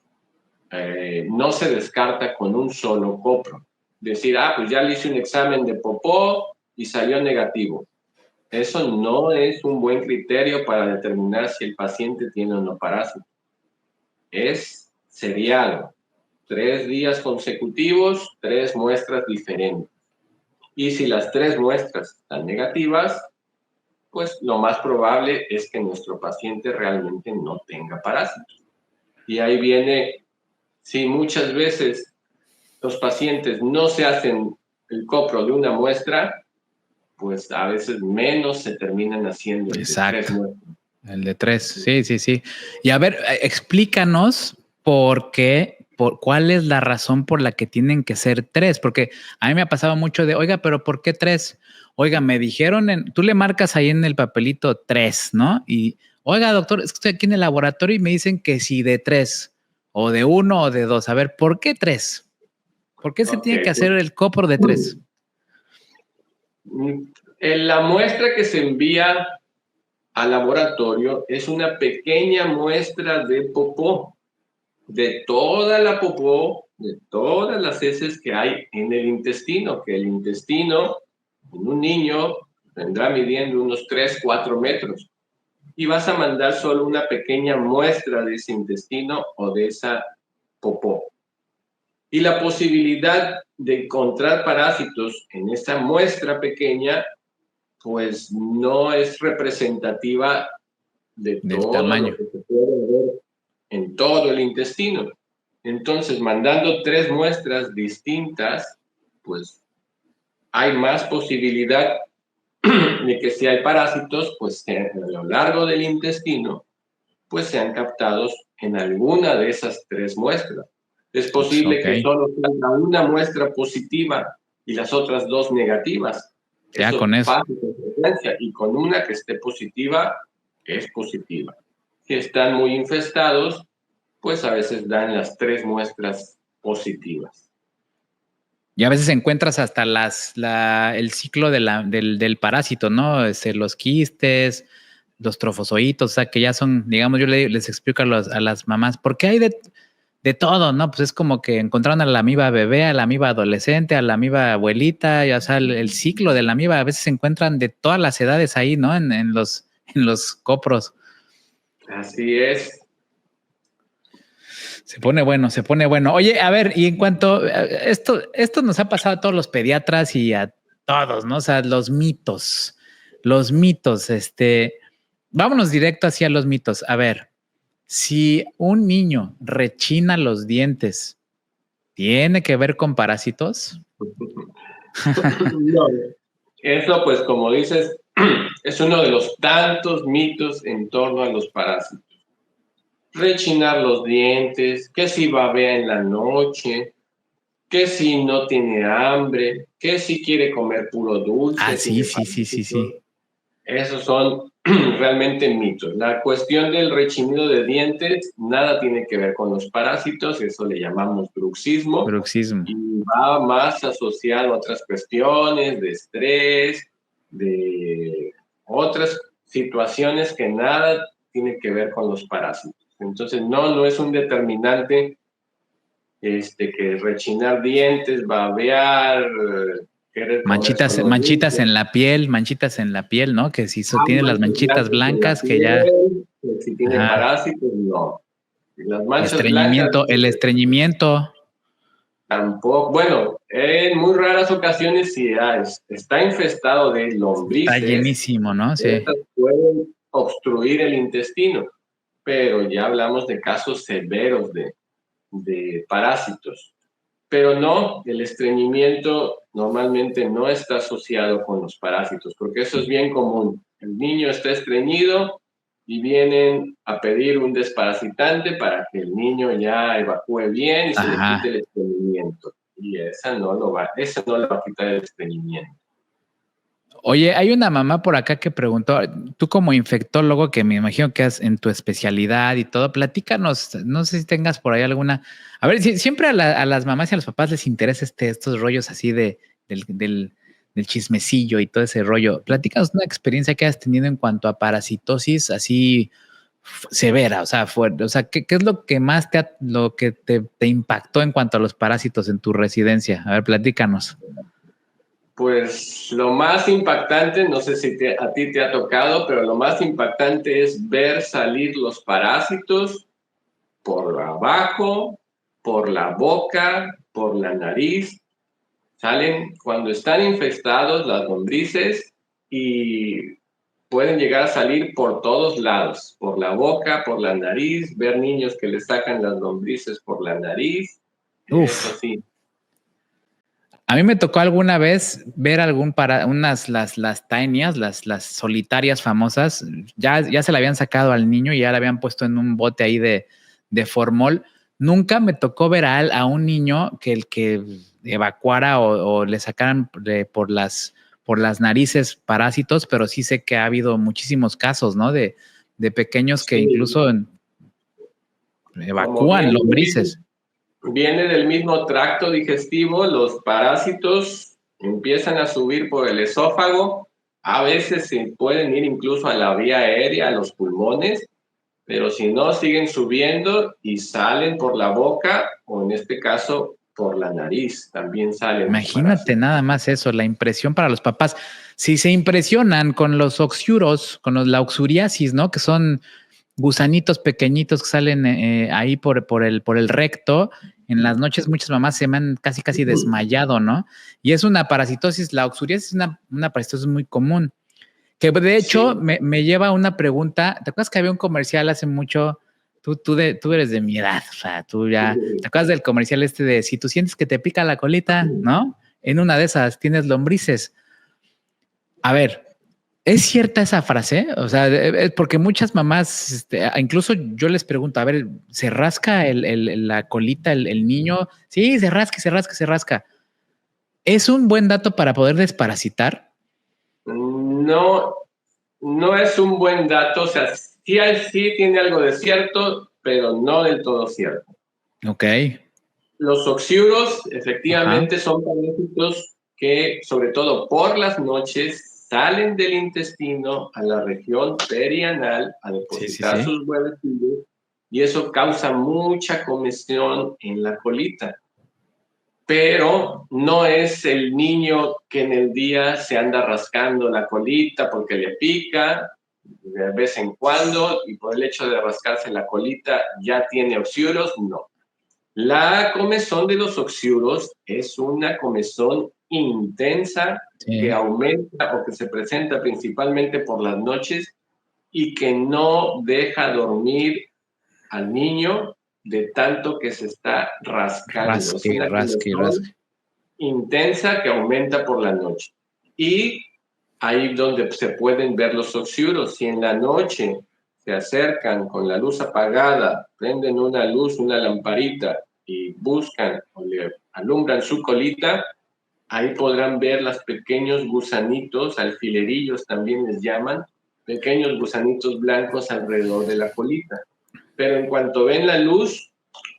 Speaker 2: no se descarta con un solo copro. Decir, pues ya le hice un examen de popó y salió negativo. Eso no es un buen criterio para determinar si el paciente tiene o no parásito. Es seriado. 3 días consecutivos, 3 muestras diferentes. Y si las 3 muestras están negativas, pues lo más probable es que nuestro paciente realmente no tenga parásitos. Y ahí viene, si muchas veces los pacientes no se hacen el copro de una muestra, pues a veces menos se terminan haciendo el de 3 muestras.
Speaker 1: El de 3, sí. Y a ver, explícanos cuál es la razón por la que tienen que ser 3, porque a mí me ha pasado mucho de, oiga, pero ¿por qué 3? Oiga, me dijeron, tú le marcas ahí en el papelito 3, ¿no? Y, oiga, doctor, es que estoy aquí en el laboratorio y me dicen que sí de 3, o de 1 o de 2. A ver, ¿por qué 3? ¿Por qué se tiene que hacer el copro de 3?
Speaker 2: En la muestra que se envía al laboratorio es una pequeña muestra de popó, de toda la popó, de todas las heces que hay en el intestino, que el intestino, en un niño vendrá midiendo unos 3, 4 metros y vas a mandar solo una pequeña muestra de ese intestino o de esa popó. Y la posibilidad de encontrar parásitos en esa muestra pequeña, pues no es representativa de
Speaker 1: Del
Speaker 2: todo
Speaker 1: tamaño.
Speaker 2: lo que se puede ver en todo el intestino. Entonces, mandando 3 muestras distintas, pues hay más posibilidad de que si hay parásitos, pues a lo largo del intestino, pues sean captados en alguna de esas 3 muestras. Es posible que solo tenga una muestra positiva y las otras 2 negativas.
Speaker 1: Ya con eso.
Speaker 2: Pasa con frecuencia, y con una que esté positiva, es positiva. Si están muy infestados, pues a veces dan las 3 muestras positivas.
Speaker 1: Y a veces encuentras hasta el ciclo del parásito, ¿no? Los quistes, los trofozoitos, o sea, que ya son, digamos, yo les explico a las mamás, porque hay de todo, ¿no? Pues es como que encontraron a la amiba bebé, a la amiba adolescente, a la amiba abuelita, ya, o sea, el ciclo de la amiba a veces se encuentran de todas las edades ahí, ¿no? En los copros.
Speaker 2: Así es.
Speaker 1: Se pone bueno, se pone bueno. Oye, a ver, y en cuanto esto nos ha pasado a todos los pediatras y a todos, ¿no? O sea, los mitos, vámonos directo hacia los mitos. A ver, si un niño rechina los dientes, ¿tiene que ver con parásitos?
Speaker 2: No, eso, pues, como dices, es uno de los tantos mitos en torno a los parásitos. Rechinar los dientes, que si babea en la noche, que si no tiene hambre, que si quiere comer puro dulce.
Speaker 1: Ah, sí.
Speaker 2: Esos son realmente mitos. La cuestión del rechinido de dientes nada tiene que ver con los parásitos, eso le llamamos bruxismo.
Speaker 1: Bruxismo.
Speaker 2: Y va más asociado a otras cuestiones de estrés, de otras situaciones que nada tiene que ver con los parásitos. Entonces, no es un determinante que rechinar dientes, babear,
Speaker 1: manchitas en la piel, ¿no? Que si tiene las manchitas blancas, que ya.
Speaker 2: Si tiene parásitos, no. Las manchas
Speaker 1: estreñimiento,
Speaker 2: blancas,
Speaker 1: el estreñimiento.
Speaker 2: Tampoco, bueno, en muy raras ocasiones si está infestado de lombrices.
Speaker 1: Está llenísimo, ¿no? Sí.
Speaker 2: Estas pueden obstruir el intestino, pero ya hablamos de casos severos de parásitos. Pero no, el estreñimiento normalmente no está asociado con los parásitos, porque eso es bien común. El niño está estreñido y vienen a pedir un desparasitante para que el niño ya evacúe bien y se le quite el estreñimiento. Y esa no le va a quitar el estreñimiento.
Speaker 1: Oye, hay una mamá por acá que preguntó, tú como infectólogo, que me imagino que es en tu especialidad y todo, platícanos, no sé si tengas por ahí alguna. A ver, siempre a las mamás y a los papás les interesa estos rollos así del chismecillo y todo ese rollo. Platícanos una experiencia que has tenido en cuanto a parasitosis así severa, o sea, fuerte. O sea, ¿qué es lo que más te impactó en cuanto a los parásitos en tu residencia? A ver, platícanos.
Speaker 2: Pues lo más impactante, no sé si a ti te ha tocado, pero lo más impactante es ver salir los parásitos por abajo, por la boca, por la nariz. Salen cuando están infestados las lombrices y pueden llegar a salir por todos lados, por la boca, por la nariz, ver niños que les sacan las lombrices por la nariz. Eso sí.
Speaker 1: A mí me tocó alguna vez ver las taenias, las solitarias famosas, ya se la habían sacado al niño y ya la habían puesto en un bote ahí de formol. Nunca me tocó ver a un niño que evacuara o le sacaran por las narices parásitos, pero sí sé que ha habido muchísimos casos, ¿no? De pequeños que incluso evacúan lombrices.
Speaker 2: Viene del mismo tracto digestivo, los parásitos empiezan a subir por el esófago, a veces se pueden ir incluso a la vía aérea, a los pulmones, pero si no, siguen subiendo y salen por la boca, o en este caso, por la nariz, también salen.
Speaker 1: Imagínate nada más eso, la impresión para los papás. Si se impresionan con los oxyuros, con la oxuriasis, ¿no? Que son gusanitos pequeñitos que salen ahí por el recto. En las noches muchas mamás se me han casi desmayado, ¿no? Y es una parasitosis, la oxuriasis es una parasitosis muy común, que de hecho
Speaker 2: Sí.
Speaker 1: me lleva a una pregunta. ¿Te acuerdas que había un comercial hace mucho? Tú eres de mi edad, o sea, tú ya, ¿te acuerdas del comercial este de si tú sientes que te pica la colita, ¿no? En una de esas tienes lombrices. A ver, ¿es cierta esa frase? O sea, porque muchas mamás, incluso yo les pregunto, a ver, ¿se rasca la colita el niño? Sí, se rasca. ¿Es un buen dato para poder desparasitar?
Speaker 2: No, no es un buen dato, o sea, sí tiene algo de cierto, pero no del todo cierto.
Speaker 1: Ok.
Speaker 2: Los oxiuros
Speaker 1: Ajá.
Speaker 2: efectivamente son parásitos que, sobre todo por las noches, salen del intestino a la región perianal a depositar
Speaker 1: Sí.
Speaker 2: sus huevecillos y eso causa mucha comezón en la colita. Pero no es el niño que en el día se anda rascando la colita porque le pica de vez en cuando y por el hecho de rascarse la colita ya tiene oxiuros, no. La comezón de los oxiuros es una comezón intensa que
Speaker 1: Sí.
Speaker 2: aumenta o que se presenta principalmente por las noches y que no deja dormir al niño de tanto que se está rascando. Es una comezón
Speaker 1: Rasque.
Speaker 2: intensa que aumenta por la noche. Y ahí donde se pueden ver los oxiuros. Si en la noche se acercan con la luz apagada, prenden una luz, una lamparita y buscan o le alumbran su colita, ahí podrán ver los pequeños gusanitos, alfilerillos también les llaman, pequeños gusanitos blancos alrededor de la colita. Pero en cuanto ven la luz,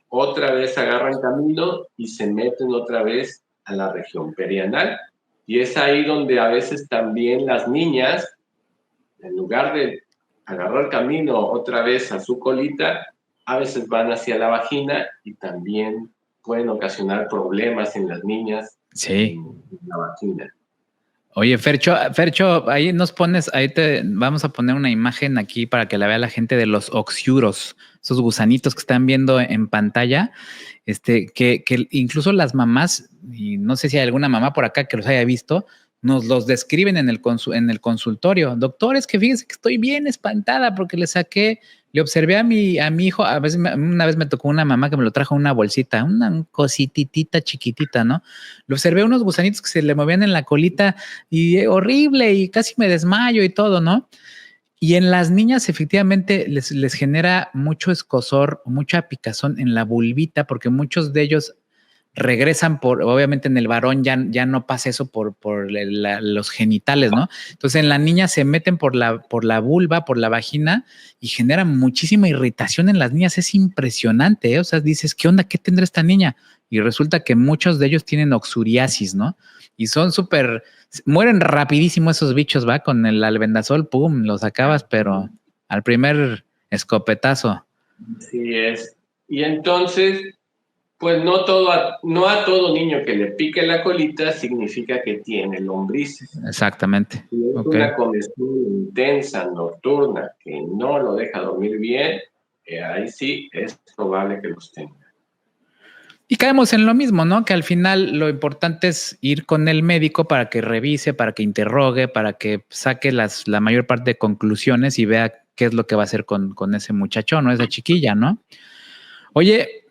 Speaker 2: otra vez agarran camino y se meten otra vez a la región perianal. Y es ahí donde a veces también las niñas, en lugar de agarrar camino otra vez a su colita, a veces van hacia la vagina y también pueden ocasionar problemas en las niñas
Speaker 1: Sí.
Speaker 2: en la vagina.
Speaker 1: Oye, Fercho, ahí nos pones, vamos a poner una imagen aquí para que la vea la gente de los oxiuros, esos gusanitos que están viendo en pantalla, que incluso las mamás, y no sé si hay alguna mamá por acá que los haya visto, nos los describen en el consultorio. Doctores, que fíjense que estoy bien espantada porque le observé a mi hijo, una vez me tocó una mamá que me lo trajo en una bolsita, una cosititita chiquitita, ¿no? Le observé unos gusanitos que se le movían en la colita y horrible y casi me desmayo y todo, ¿no? Y en las niñas efectivamente les genera mucho escozor, mucha picazón en la vulvita, porque muchos de ellos regresan obviamente en el varón ya no pasa eso por los genitales, ¿no? Entonces en la niña se meten por la vulva, por la vagina y generan muchísima irritación en las niñas. Es impresionante, ¿eh? O sea, dices, ¿qué onda? ¿Qué tendrá esta niña? Y resulta que muchos de ellos tienen oxuriasis, ¿no? Y son mueren rapidísimo esos bichos, ¿va? Con el albendazol, pum, los acabas, pero al primer escopetazo.
Speaker 2: Así es. Y entonces, pues no a todo niño que le pique la colita significa que tiene lombrices.
Speaker 1: Exactamente.
Speaker 2: Si es
Speaker 1: Ok.
Speaker 2: una comezón intensa, nocturna, que no lo deja dormir bien, ahí sí es probable que los tenga.
Speaker 1: Y caemos en lo mismo, ¿no? Que al final lo importante es ir con el médico para que revise, para que interrogue, para que saque la mayor parte de conclusiones y vea qué es lo que va a hacer con ese muchachón o esa chiquilla, ¿no? Oye,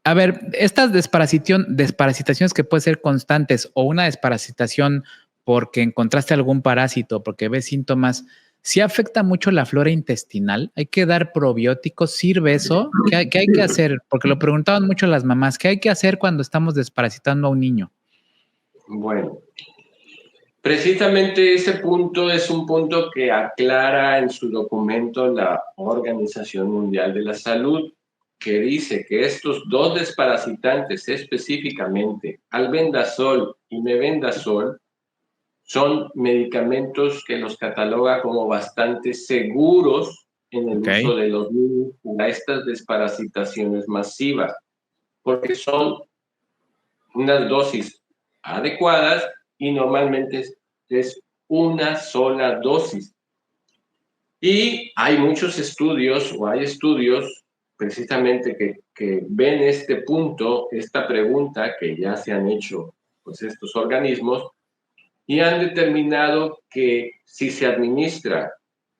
Speaker 1: a ver, estas desparasitaciones que pueden ser constantes o una desparasitación porque encontraste algún parásito, porque ves síntomas, ¿sí afecta mucho la flora intestinal? ¿Hay que dar probióticos? ¿Sirve eso? ¿Qué hay que hacer? Porque lo preguntaban mucho las mamás. ¿Qué hay que hacer cuando estamos desparasitando a un niño?
Speaker 2: Bueno, precisamente ese punto es un punto que aclara en su documento la Organización Mundial de la Salud, que dice que estos dos desparasitantes específicamente, albendazol y mebendazol, son medicamentos que los cataloga como bastante seguros en el
Speaker 1: Ok,
Speaker 2: uso de los niños para estas desparasitaciones masivas, porque son unas dosis adecuadas y normalmente es una sola dosis. Y hay muchos estudios, o hay estudios precisamente que ven este punto, esta pregunta que ya se han hecho pues, estos organismos, y han determinado que si se administra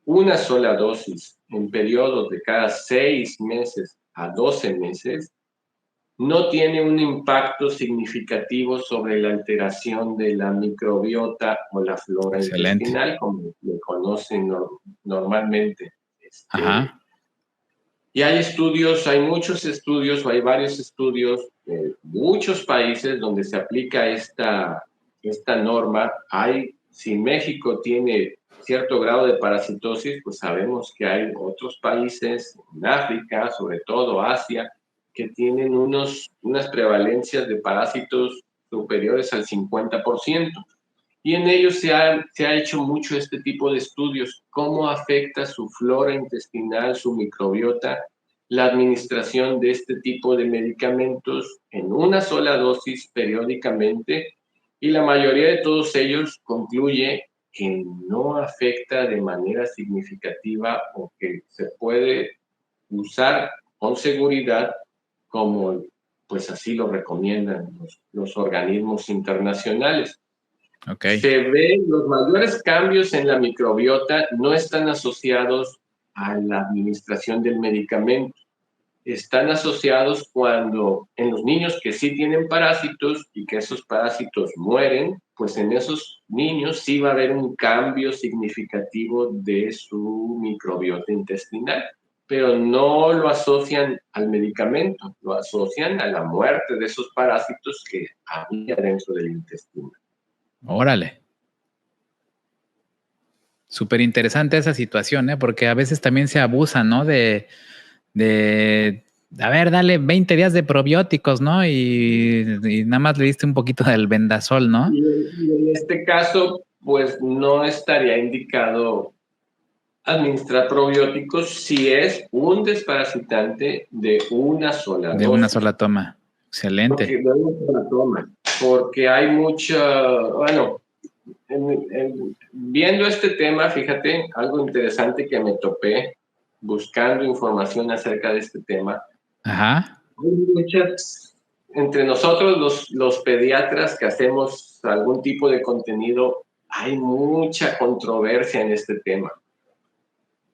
Speaker 2: una sola dosis en periodos de cada 6 meses a 12 meses, no tiene un impacto significativo sobre la alteración de la microbiota o la flora
Speaker 1: Excelente.
Speaker 2: intestinal, como le conocen normalmente.
Speaker 1: Ajá.
Speaker 2: Y hay estudios, hay muchos estudios, o hay varios estudios de muchos países donde se aplica esta norma. Si México tiene cierto grado de parasitosis, pues sabemos que hay otros países en África, sobre todo Asia, que tienen unas prevalencias de parásitos superiores al 50%. Y en ellos se ha hecho mucho este tipo de estudios, cómo afecta su flora intestinal, su microbiota, la administración de este tipo de medicamentos en una sola dosis periódicamente, y la mayoría de todos ellos concluye que no afecta de manera significativa o que se puede usar con seguridad como pues así lo recomiendan los organismos internacionales.
Speaker 1: Okay.
Speaker 2: Se ven los mayores cambios en la microbiota no están asociados a la administración del medicamento. Están asociados cuando en los niños que sí tienen parásitos y que esos parásitos mueren, pues en esos niños sí va a haber un cambio significativo de su microbiota intestinal, pero no lo asocian al medicamento, lo asocian a la muerte de esos parásitos que había dentro del intestino.
Speaker 1: Órale. Súper interesante esa situación, ¿eh? Porque a veces también se abusa, ¿no? A ver, dale 20 días de probióticos, ¿no? Y nada más le diste un poquito del Vendasol, ¿no?
Speaker 2: Y en este caso, pues no estaría indicado administrar probióticos si es un desparasitante de una sola
Speaker 1: De una
Speaker 2: dosis.
Speaker 1: sola toma. Excelente.
Speaker 2: De una sola toma. Porque hay bueno, viendo este tema, fíjate, algo interesante que me topé buscando información acerca de este tema.
Speaker 1: Ajá.
Speaker 2: Hay muchas, entre nosotros los pediatras que hacemos algún tipo de contenido, hay mucha controversia en este tema.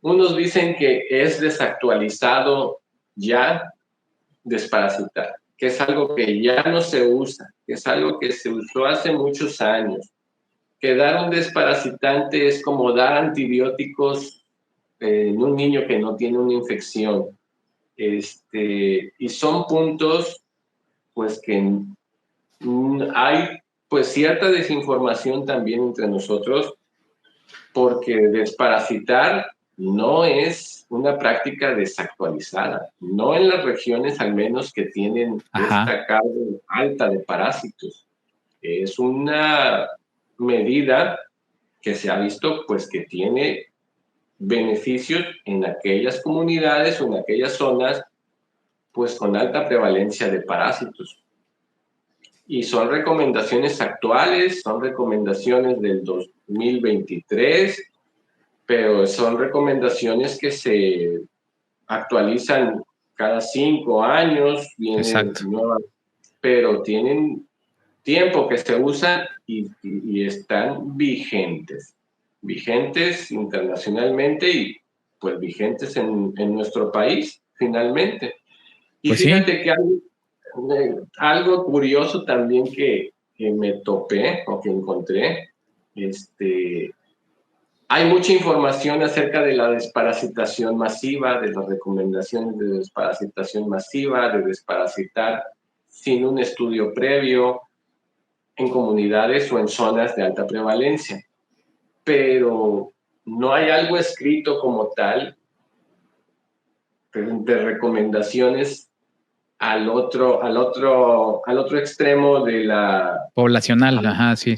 Speaker 2: Unos dicen que es desactualizado ya desparasitar, que es algo que ya no se usa, que es algo que se usó hace muchos años, que dar un desparasitante es como dar antibióticos en un niño que no tiene una infección. Y son puntos pues que hay pues cierta desinformación también entre nosotros, porque desparasitar no es una práctica desactualizada, no en las regiones al menos que tienen
Speaker 1: Ajá.
Speaker 2: esta carga alta de parásitos. Es una medida que se ha visto pues que tiene beneficios en aquellas comunidades o en aquellas zonas pues con alta prevalencia de parásitos. Y son recomendaciones actuales, son recomendaciones del 2023, pero son recomendaciones que se actualizan cada 5 años, vienen
Speaker 1: Exacto.
Speaker 2: nuevas, pero tienen tiempo que se usan y están vigentes internacionalmente y pues vigentes en nuestro país, finalmente. Y
Speaker 1: Pues sí.
Speaker 2: fíjate que algo curioso también que me topé o que encontré, hay mucha información acerca de la desparasitación masiva, de las recomendaciones de desparasitación masiva, de desparasitar sin un estudio previo en comunidades o en zonas de alta prevalencia. Pero no hay algo escrito como tal de recomendaciones al otro extremo de
Speaker 1: Poblacional. Ajá, sí.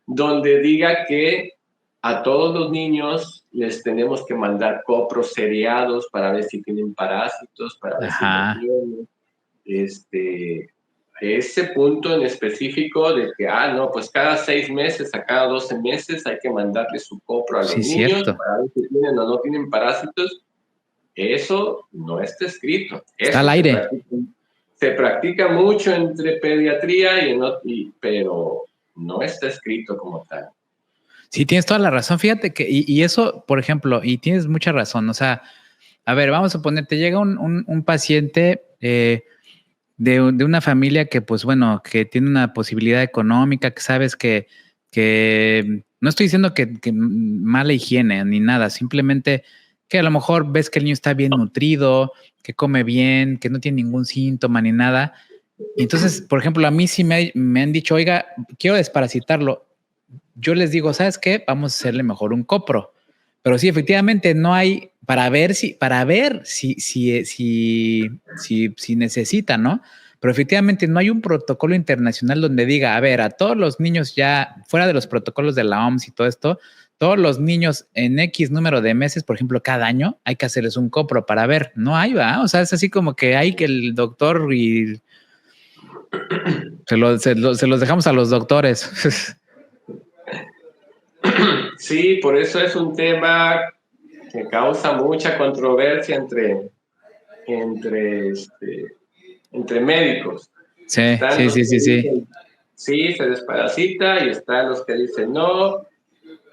Speaker 2: donde diga que a todos los niños les tenemos que mandar copros seriados para ver si tienen parásitos, para ver si no
Speaker 1: Ajá.
Speaker 2: tienen. ese punto en específico de que, no, pues cada 6 meses, a cada 12 meses hay que mandarle su copro a los
Speaker 1: Sí,
Speaker 2: niños
Speaker 1: cierto.
Speaker 2: para ver si tienen o no tienen parásitos. Eso no está escrito.
Speaker 1: Está al
Speaker 2: Eso
Speaker 1: aire.
Speaker 2: se practica mucho entre pediatría pero no está escrito como tal.
Speaker 1: Sí, tienes toda la razón. Fíjate que, y eso, por ejemplo, y tienes mucha razón. O sea, a ver, vamos a poner, te llega un paciente de una familia que, pues bueno, que tiene una posibilidad económica, que sabes que no estoy diciendo que mala higiene ni nada, simplemente que a lo mejor ves que el niño está bien nutrido, que come bien, que no tiene ningún síntoma ni nada. Entonces, por ejemplo, a mí sí me han dicho, oiga, quiero desparasitarlo. Yo les digo, ¿sabes qué? Vamos a hacerle mejor un copro. Pero sí, efectivamente, no hay para ver si necesita, ¿no? Pero efectivamente no hay un protocolo internacional donde diga, a ver, a todos los niños ya, fuera de los protocolos de la OMS y todo esto, todos los niños en X número de meses, por ejemplo, cada año, hay que hacerles un copro para ver. No hay, ¿va? O sea, es así como que hay que el doctor y se los dejamos a los doctores.
Speaker 2: Sí, por eso es un tema que causa mucha controversia entre médicos.
Speaker 1: Sí,
Speaker 2: Están los que
Speaker 1: sí.
Speaker 2: dicen, sí, se desparasita, y están los que dicen no.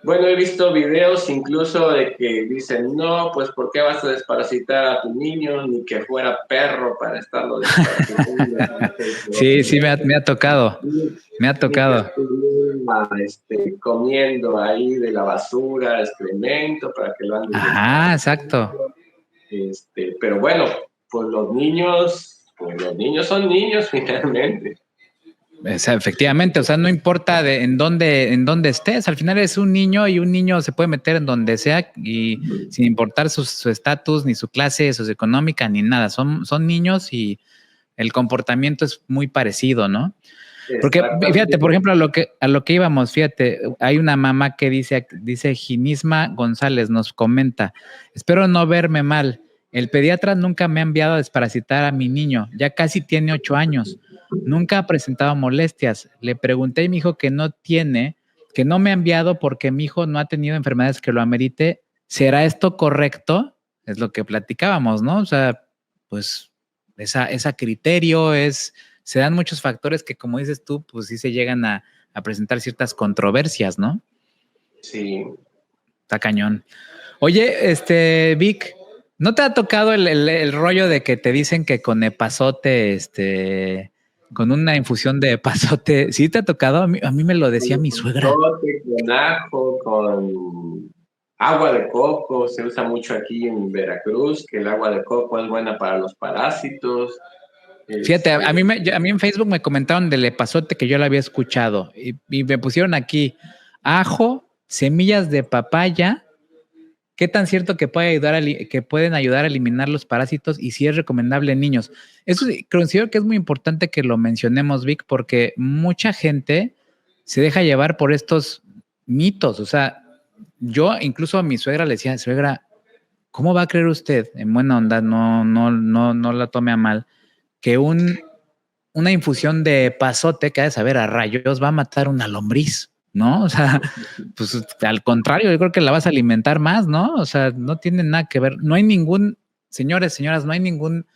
Speaker 2: Bueno, he visto videos incluso de que dicen, no, pues ¿por qué vas a desparasitar a tu niño? Ni que fuera perro para estarlo desparasitando.
Speaker 1: Sí, me ha tocado. Me ha
Speaker 2: Ni que
Speaker 1: tocado.
Speaker 2: estuviera comiendo ahí de la basura, excremento, para que lo andes
Speaker 1: Ajá,
Speaker 2: desparasitando.
Speaker 1: exacto.
Speaker 2: Pero bueno, pues los niños son niños finalmente.
Speaker 1: O sea, efectivamente, o sea, no importa en dónde estés, al final es un niño y un niño se puede meter en donde sea y sin importar su estatus, ni su clase socioeconómica, ni nada. Son niños y el comportamiento es muy parecido, ¿no? Porque fíjate, por ejemplo, a lo que íbamos, fíjate, hay una mamá que dice Ginisma González, nos comenta, espero no verme mal. El pediatra nunca me ha enviado a desparasitar a mi niño, ya casi tiene 8 años. Nunca ha presentado molestias. Le pregunté y me dijo que no tiene, que no me ha enviado porque mi hijo no ha tenido enfermedades que lo amerite. ¿Será esto correcto? Es lo que platicábamos, ¿no? O sea, pues esa criterio se dan muchos factores que, como dices tú, pues sí se llegan a presentar ciertas controversias, ¿no?
Speaker 2: Sí.
Speaker 1: Está cañón. Oye, Vic, ¿no te ha tocado el rollo de que te dicen que con epazote, con una infusión de epazote, sí te ha tocado? A mí me lo decía mi suegra.
Speaker 2: Con ajo, con agua de coco, se usa mucho aquí en Veracruz, que el agua de coco es buena para los parásitos.
Speaker 1: Fíjate, a mí en Facebook me comentaron del epazote que yo lo había escuchado y me pusieron aquí ajo, semillas de papaya. ¿Qué tan cierto que que pueden ayudar a eliminar los parásitos y si es recomendable en niños? Eso considero que es muy importante que lo mencionemos, Vic, porque mucha gente se deja llevar por estos mitos. O sea, yo incluso a mi suegra le decía, suegra, ¿cómo va a creer usted, en buena onda, no la tome a mal, que una infusión de pasote que ha de saber a rayos va a matar una lombriz? ¿No? O sea, pues al contrario, yo creo que la vas a alimentar más, ¿no? O sea, no tiene nada que ver. No hay ningún, señoras, no hay ningún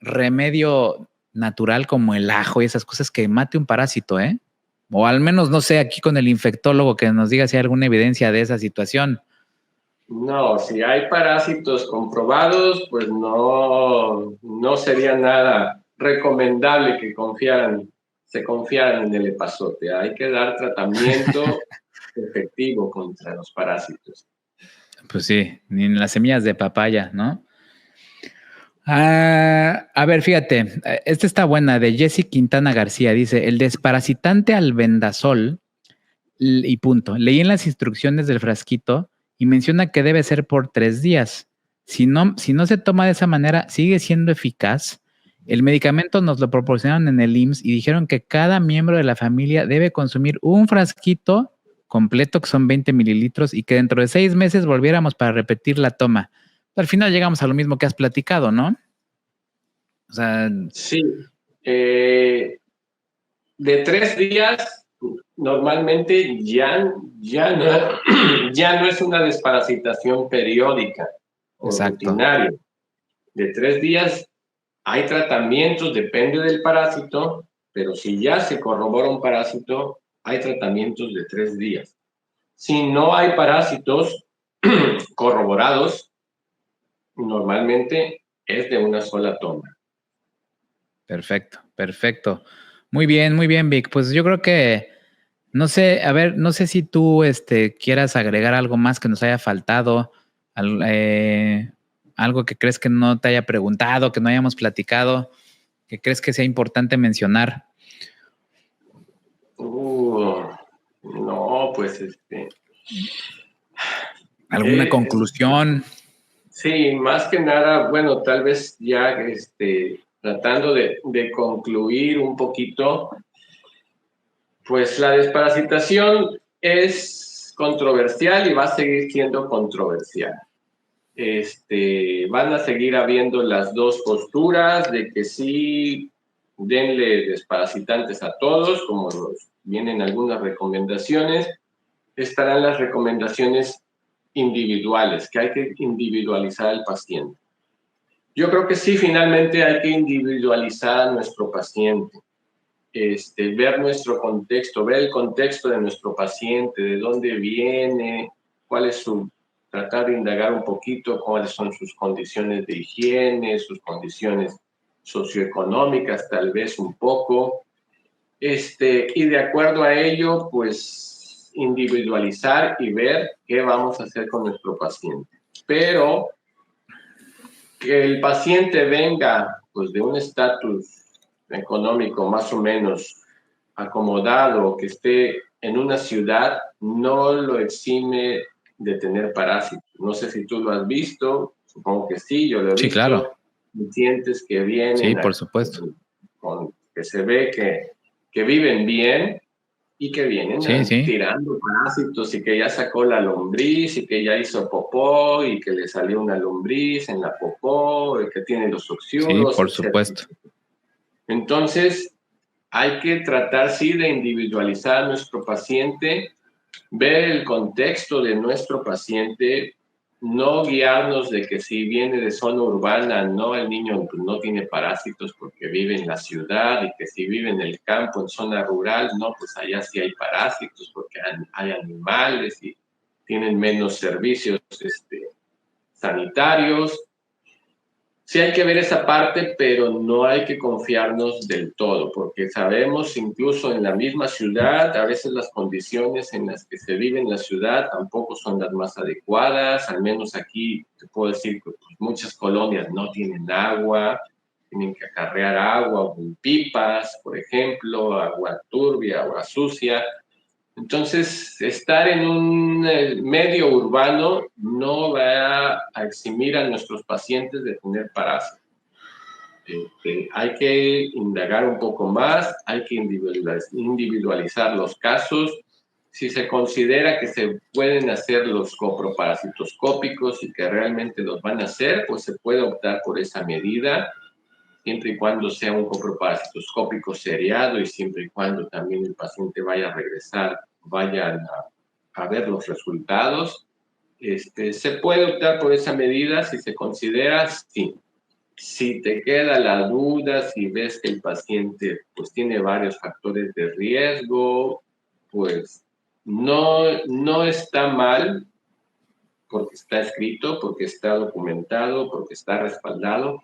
Speaker 1: remedio natural como el ajo y esas cosas que mate un parásito, ¿eh? O al menos, no sé, aquí con el infectólogo que nos diga si hay alguna evidencia de esa situación.
Speaker 2: No, si hay parásitos comprobados, pues no sería nada recomendable que se confiaran en el epazote. Hay que dar tratamiento efectivo contra los parásitos.
Speaker 1: Pues sí, ni en las semillas de papaya, ¿no? A ver, fíjate, esta está buena, de Jessy Quintana García. Dice, el desparasitante albendazol, y punto. Leí en las instrucciones del frasquito y menciona que debe ser por 3 días. Si no se toma de esa manera, sigue siendo eficaz. El medicamento nos lo proporcionaron en el IMSS y dijeron que cada miembro de la familia debe consumir un frasquito completo, que son 20 mililitros, y que dentro de 6 meses volviéramos para repetir la toma. Al final llegamos a lo mismo que has platicado, ¿no? O sea,
Speaker 2: Sí, de 3 días, normalmente ya no es una desparasitación periódica o
Speaker 1: Exacto.
Speaker 2: rutinaria. De 3 días hay tratamientos, depende del parásito, pero si ya se corrobora un parásito, hay tratamientos de 3 días. Si no hay parásitos corroborados, normalmente es de una sola toma.
Speaker 1: Perfecto, perfecto. Muy bien, Vic. Pues yo creo que, no sé, a ver, no sé si tú quieras agregar algo más que nos haya faltado, algo que crees que no te haya preguntado, que no hayamos platicado, que crees que sea importante mencionar.
Speaker 2: No, pues
Speaker 1: ¿Alguna conclusión?
Speaker 2: sí, más que nada, bueno, tal vez ya tratando de concluir un poquito, pues la desparasitación es controversial y va a seguir siendo controversial. Van a seguir habiendo las dos posturas de que sí, denle desparasitantes a todos, como vienen algunas recomendaciones. Estarán las recomendaciones individuales, que hay que individualizar al paciente. Yo creo que sí, finalmente hay que individualizar a nuestro paciente, ver nuestro contexto, ver el contexto de nuestro paciente, de dónde viene, cuál es tratar de indagar un poquito cuáles son sus condiciones de higiene, sus condiciones socioeconómicas, tal vez un poco, y de acuerdo a ello, pues individualizar y ver qué vamos a hacer con nuestro paciente. Pero que el paciente venga pues de un estatus económico más o menos acomodado, que esté en una ciudad, no lo exime de tener parásitos. No sé si tú lo has visto, supongo que sí, yo lo he
Speaker 1: Sí, claro.
Speaker 2: visto. Pacientes que
Speaker 1: Sí,
Speaker 2: vienen
Speaker 1: por supuesto.
Speaker 2: que se ve que viven bien y que vienen
Speaker 1: Sí, sí.
Speaker 2: tirando parásitos y que ya sacó la lombriz y que ya hizo popó y que le salió una lombriz en la popó y que tiene los
Speaker 1: Sí,
Speaker 2: oxiuros,
Speaker 1: por
Speaker 2: etc.
Speaker 1: supuesto.
Speaker 2: Entonces, hay que tratar, sí, de individualizar a nuestro paciente, ver el contexto de nuestro paciente, no guiarnos de que si viene de zona urbana, no, el niño no tiene parásitos porque vive en la ciudad y que si vive en el campo, en zona rural, no, pues allá sí hay parásitos porque hay animales y tienen menos servicios sanitarios. Sí hay que ver esa parte, pero no hay que confiarnos del todo, porque sabemos incluso en la misma ciudad, a veces las condiciones en las que se vive en la ciudad tampoco son las más adecuadas, al menos aquí te puedo decir que pues, muchas colonias no tienen agua, tienen que acarrear agua en pipas, por ejemplo, agua turbia, agua sucia. Entonces, estar en un medio urbano no va a eximir a nuestros pacientes de tener parásitos. Hay que indagar un poco más, hay que individualizar los casos. Si se considera que se pueden hacer los coproparasitoscópicos y que realmente los van a hacer, pues se puede optar por esa medida, siempre y cuando sea un coproparasitoscópico seriado y siempre y cuando también el paciente vaya a regresar, vayan a ver los resultados. Se puede optar por esa medida si se considera, sí. Si te queda la duda, si ves que el paciente pues tiene varios factores de riesgo, pues no está mal, porque está escrito, porque está documentado, porque está respaldado.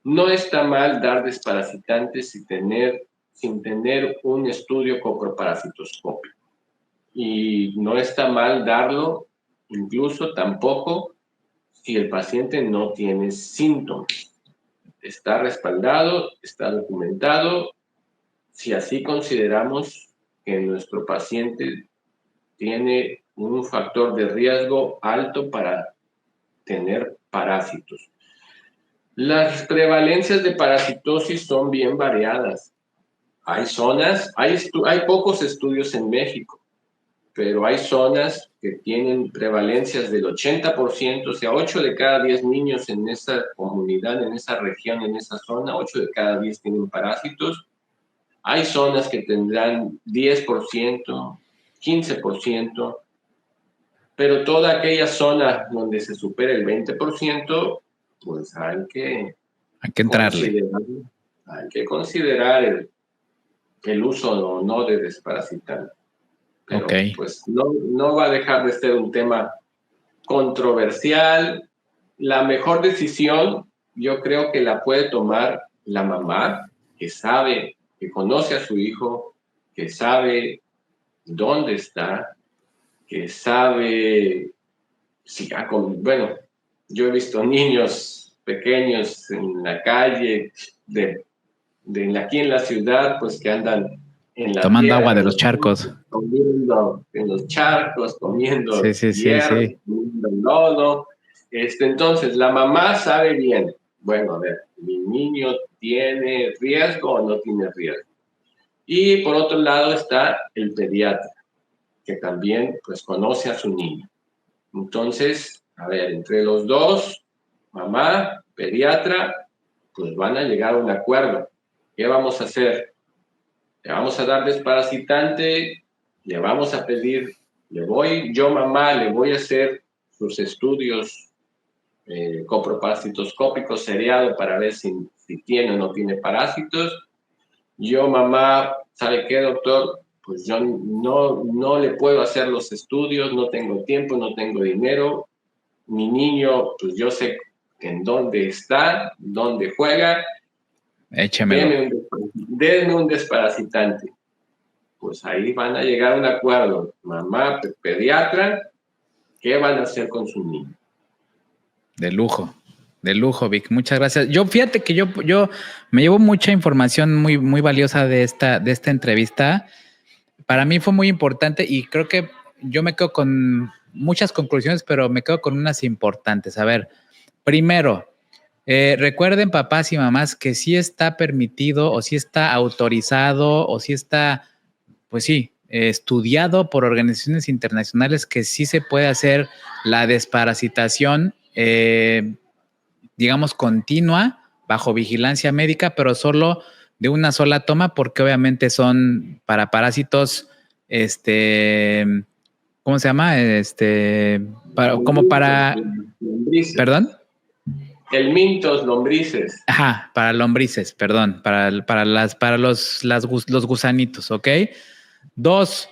Speaker 2: No está mal dar desparasitantes sin tener un estudio coproparasitoscópico. Y no está mal darlo, incluso tampoco, si el paciente no tiene síntomas. Está respaldado, está documentado. Si así consideramos que nuestro paciente tiene un factor de riesgo alto para tener parásitos. Las prevalencias de parasitosis son bien variadas. Hay zonas, hay pocos estudios en México, pero hay zonas que tienen prevalencias del 80%, o sea, 8 de cada 10 niños en esa comunidad, en esa región, en esa zona, 8 de cada 10 tienen parásitos. Hay zonas que tendrán 10%, 15%, pero toda aquella zona donde se supera el 20%, pues
Speaker 1: Hay que entrarle.
Speaker 2: Hay que considerar el uso o no de desparasitante. Pero
Speaker 1: Ok.
Speaker 2: pues no va a dejar de ser un tema controversial. La mejor decisión yo creo que la puede tomar la mamá, que sabe, que conoce a su hijo, que sabe dónde está, que sabe si bueno, yo he visto niños pequeños en la calle, aquí en la ciudad, pues que andan en la
Speaker 1: Tomando
Speaker 2: tierra,
Speaker 1: agua de los charcos.
Speaker 2: comiendo en los charcos, comiendo
Speaker 1: Sí, sí, sí,
Speaker 2: hierro,
Speaker 1: sí.
Speaker 2: comiendo lodo. Entonces, la mamá sabe bien, bueno, a ver, mi niño tiene riesgo o no tiene riesgo. Y por otro lado está el pediatra, que también pues conoce a su niño. Entonces, a ver, entre los dos, mamá, pediatra, pues van a llegar a un acuerdo. ¿Qué vamos a hacer? Le vamos a dar desparasitante, le vamos a pedir, yo mamá, le voy a hacer sus estudios coproparasitoscópicos seriado para ver si tiene o no tiene parásitos. Yo mamá, ¿sabe qué, doctor? Pues yo no le puedo hacer los estudios, no tengo tiempo, no tengo dinero. Mi niño, pues yo sé en dónde está, dónde juega.
Speaker 1: Échemelo.
Speaker 2: Denme un desparasitante. Pues ahí van a llegar a un acuerdo. Mamá, pediatra, ¿qué van a hacer con su niño?
Speaker 1: De lujo, Vic. Muchas gracias. Fíjate que yo me llevo mucha información muy, muy valiosa de esta entrevista. Para mí fue muy importante y creo que yo me quedo con muchas conclusiones, pero me quedo con unas importantes. A ver, primero, recuerden, papás y mamás, que sí está permitido o sí está autorizado o sí está, pues sí, estudiado por organizaciones internacionales que sí se puede hacer la desparasitación, digamos, continua, bajo vigilancia médica, pero solo de una sola toma, porque obviamente son para parásitos, ¿cómo se llama? Como para,
Speaker 2: Lombrices.
Speaker 1: perdón.
Speaker 2: Helmintos, lombrices.
Speaker 1: Ajá, para lombrices, perdón, para los gusanitos, ¿ok? Dos,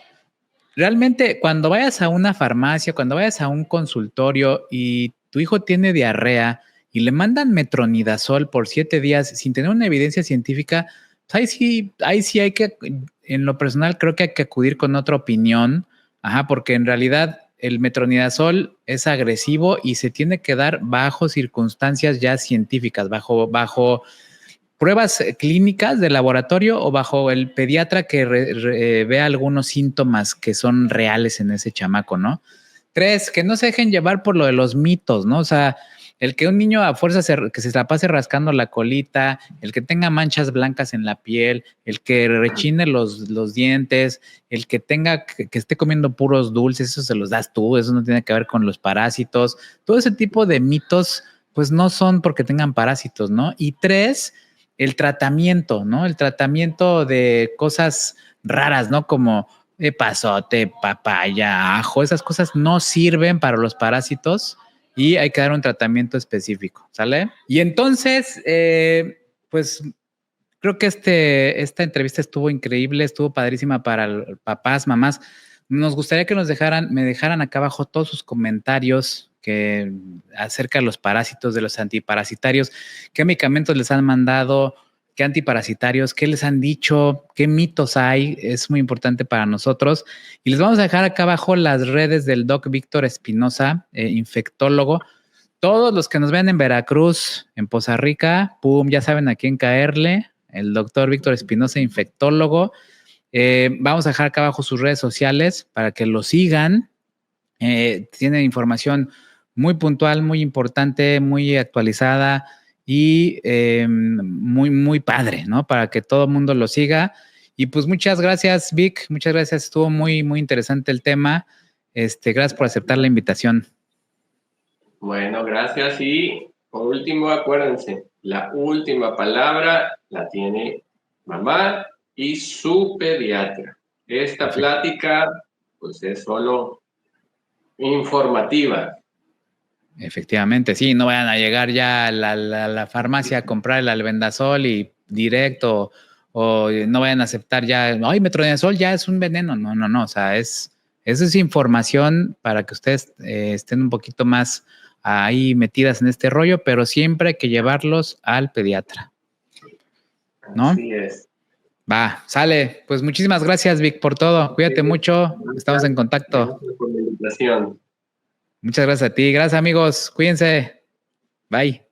Speaker 1: realmente cuando vayas a una farmacia, cuando vayas a un consultorio y tu hijo tiene diarrea y le mandan metronidazol por 7 días sin tener una evidencia científica, pues ahí sí hay que, en lo personal creo que hay que acudir con otra opinión, ajá, porque en realidad el metronidazol es agresivo y se tiene que dar bajo circunstancias ya científicas, bajo pruebas clínicas de laboratorio o bajo el pediatra que vea algunos síntomas que son reales en ese chamaco, ¿no? 3, que no se dejen llevar por lo de los mitos, ¿no? O sea, el que un niño a fuerza que se la pase rascando la colita, el que tenga manchas blancas en la piel, el que rechine los dientes, el que tenga que esté comiendo puros dulces, eso se los das tú, eso no tiene que ver con los parásitos. Todo ese tipo de mitos, pues no son porque tengan parásitos, ¿no? Y 3, el tratamiento, ¿no? El tratamiento de cosas raras, ¿no? Como pasote, papaya, ajo, esas cosas no sirven para los parásitos y hay que dar un tratamiento específico, ¿sale? Y entonces, pues creo que esta entrevista estuvo increíble, estuvo padrísima para papás, mamás. Nos gustaría que me dejaran acá abajo todos sus comentarios acerca de los parásitos, de los antiparasitarios, qué medicamentos les han mandado, qué antiparasitarios, qué les han dicho, qué mitos hay, es muy importante para nosotros. Y les vamos a dejar acá abajo las redes del doc Víctor Espinosa, infectólogo. Todos los que nos vean en Veracruz, en Poza Rica, pum, ya saben a quién caerle. El doctor Víctor Espinosa, infectólogo. Vamos a dejar acá abajo sus redes sociales para que lo sigan. Tiene información muy puntual, muy importante, muy actualizada y muy, muy padre, ¿no? Para que todo el mundo lo siga. Y pues muchas gracias, Vic. Muchas gracias. Estuvo muy, muy interesante el tema. Gracias por aceptar la invitación.
Speaker 2: Bueno, gracias. Y por último, acuérdense, la última palabra la tiene mamá y su pediatra. Esta plática, pues, es solo informativa.
Speaker 1: Efectivamente, sí, no vayan a llegar ya a la farmacia a comprar el albendazol y directo, o no vayan a aceptar ya, ay, metronidazol ya es un veneno. No, o sea, eso es información para que ustedes estén un poquito más ahí metidas en este rollo, pero siempre hay que llevarlos al pediatra, ¿no?
Speaker 2: Así es.
Speaker 1: Va, sale. Pues muchísimas gracias, Vic, por todo. Cuídate mucho. Estamos en contacto.
Speaker 2: Gracias por la invitación.
Speaker 1: Muchas gracias a ti. Gracias, amigos. Cuídense. Bye.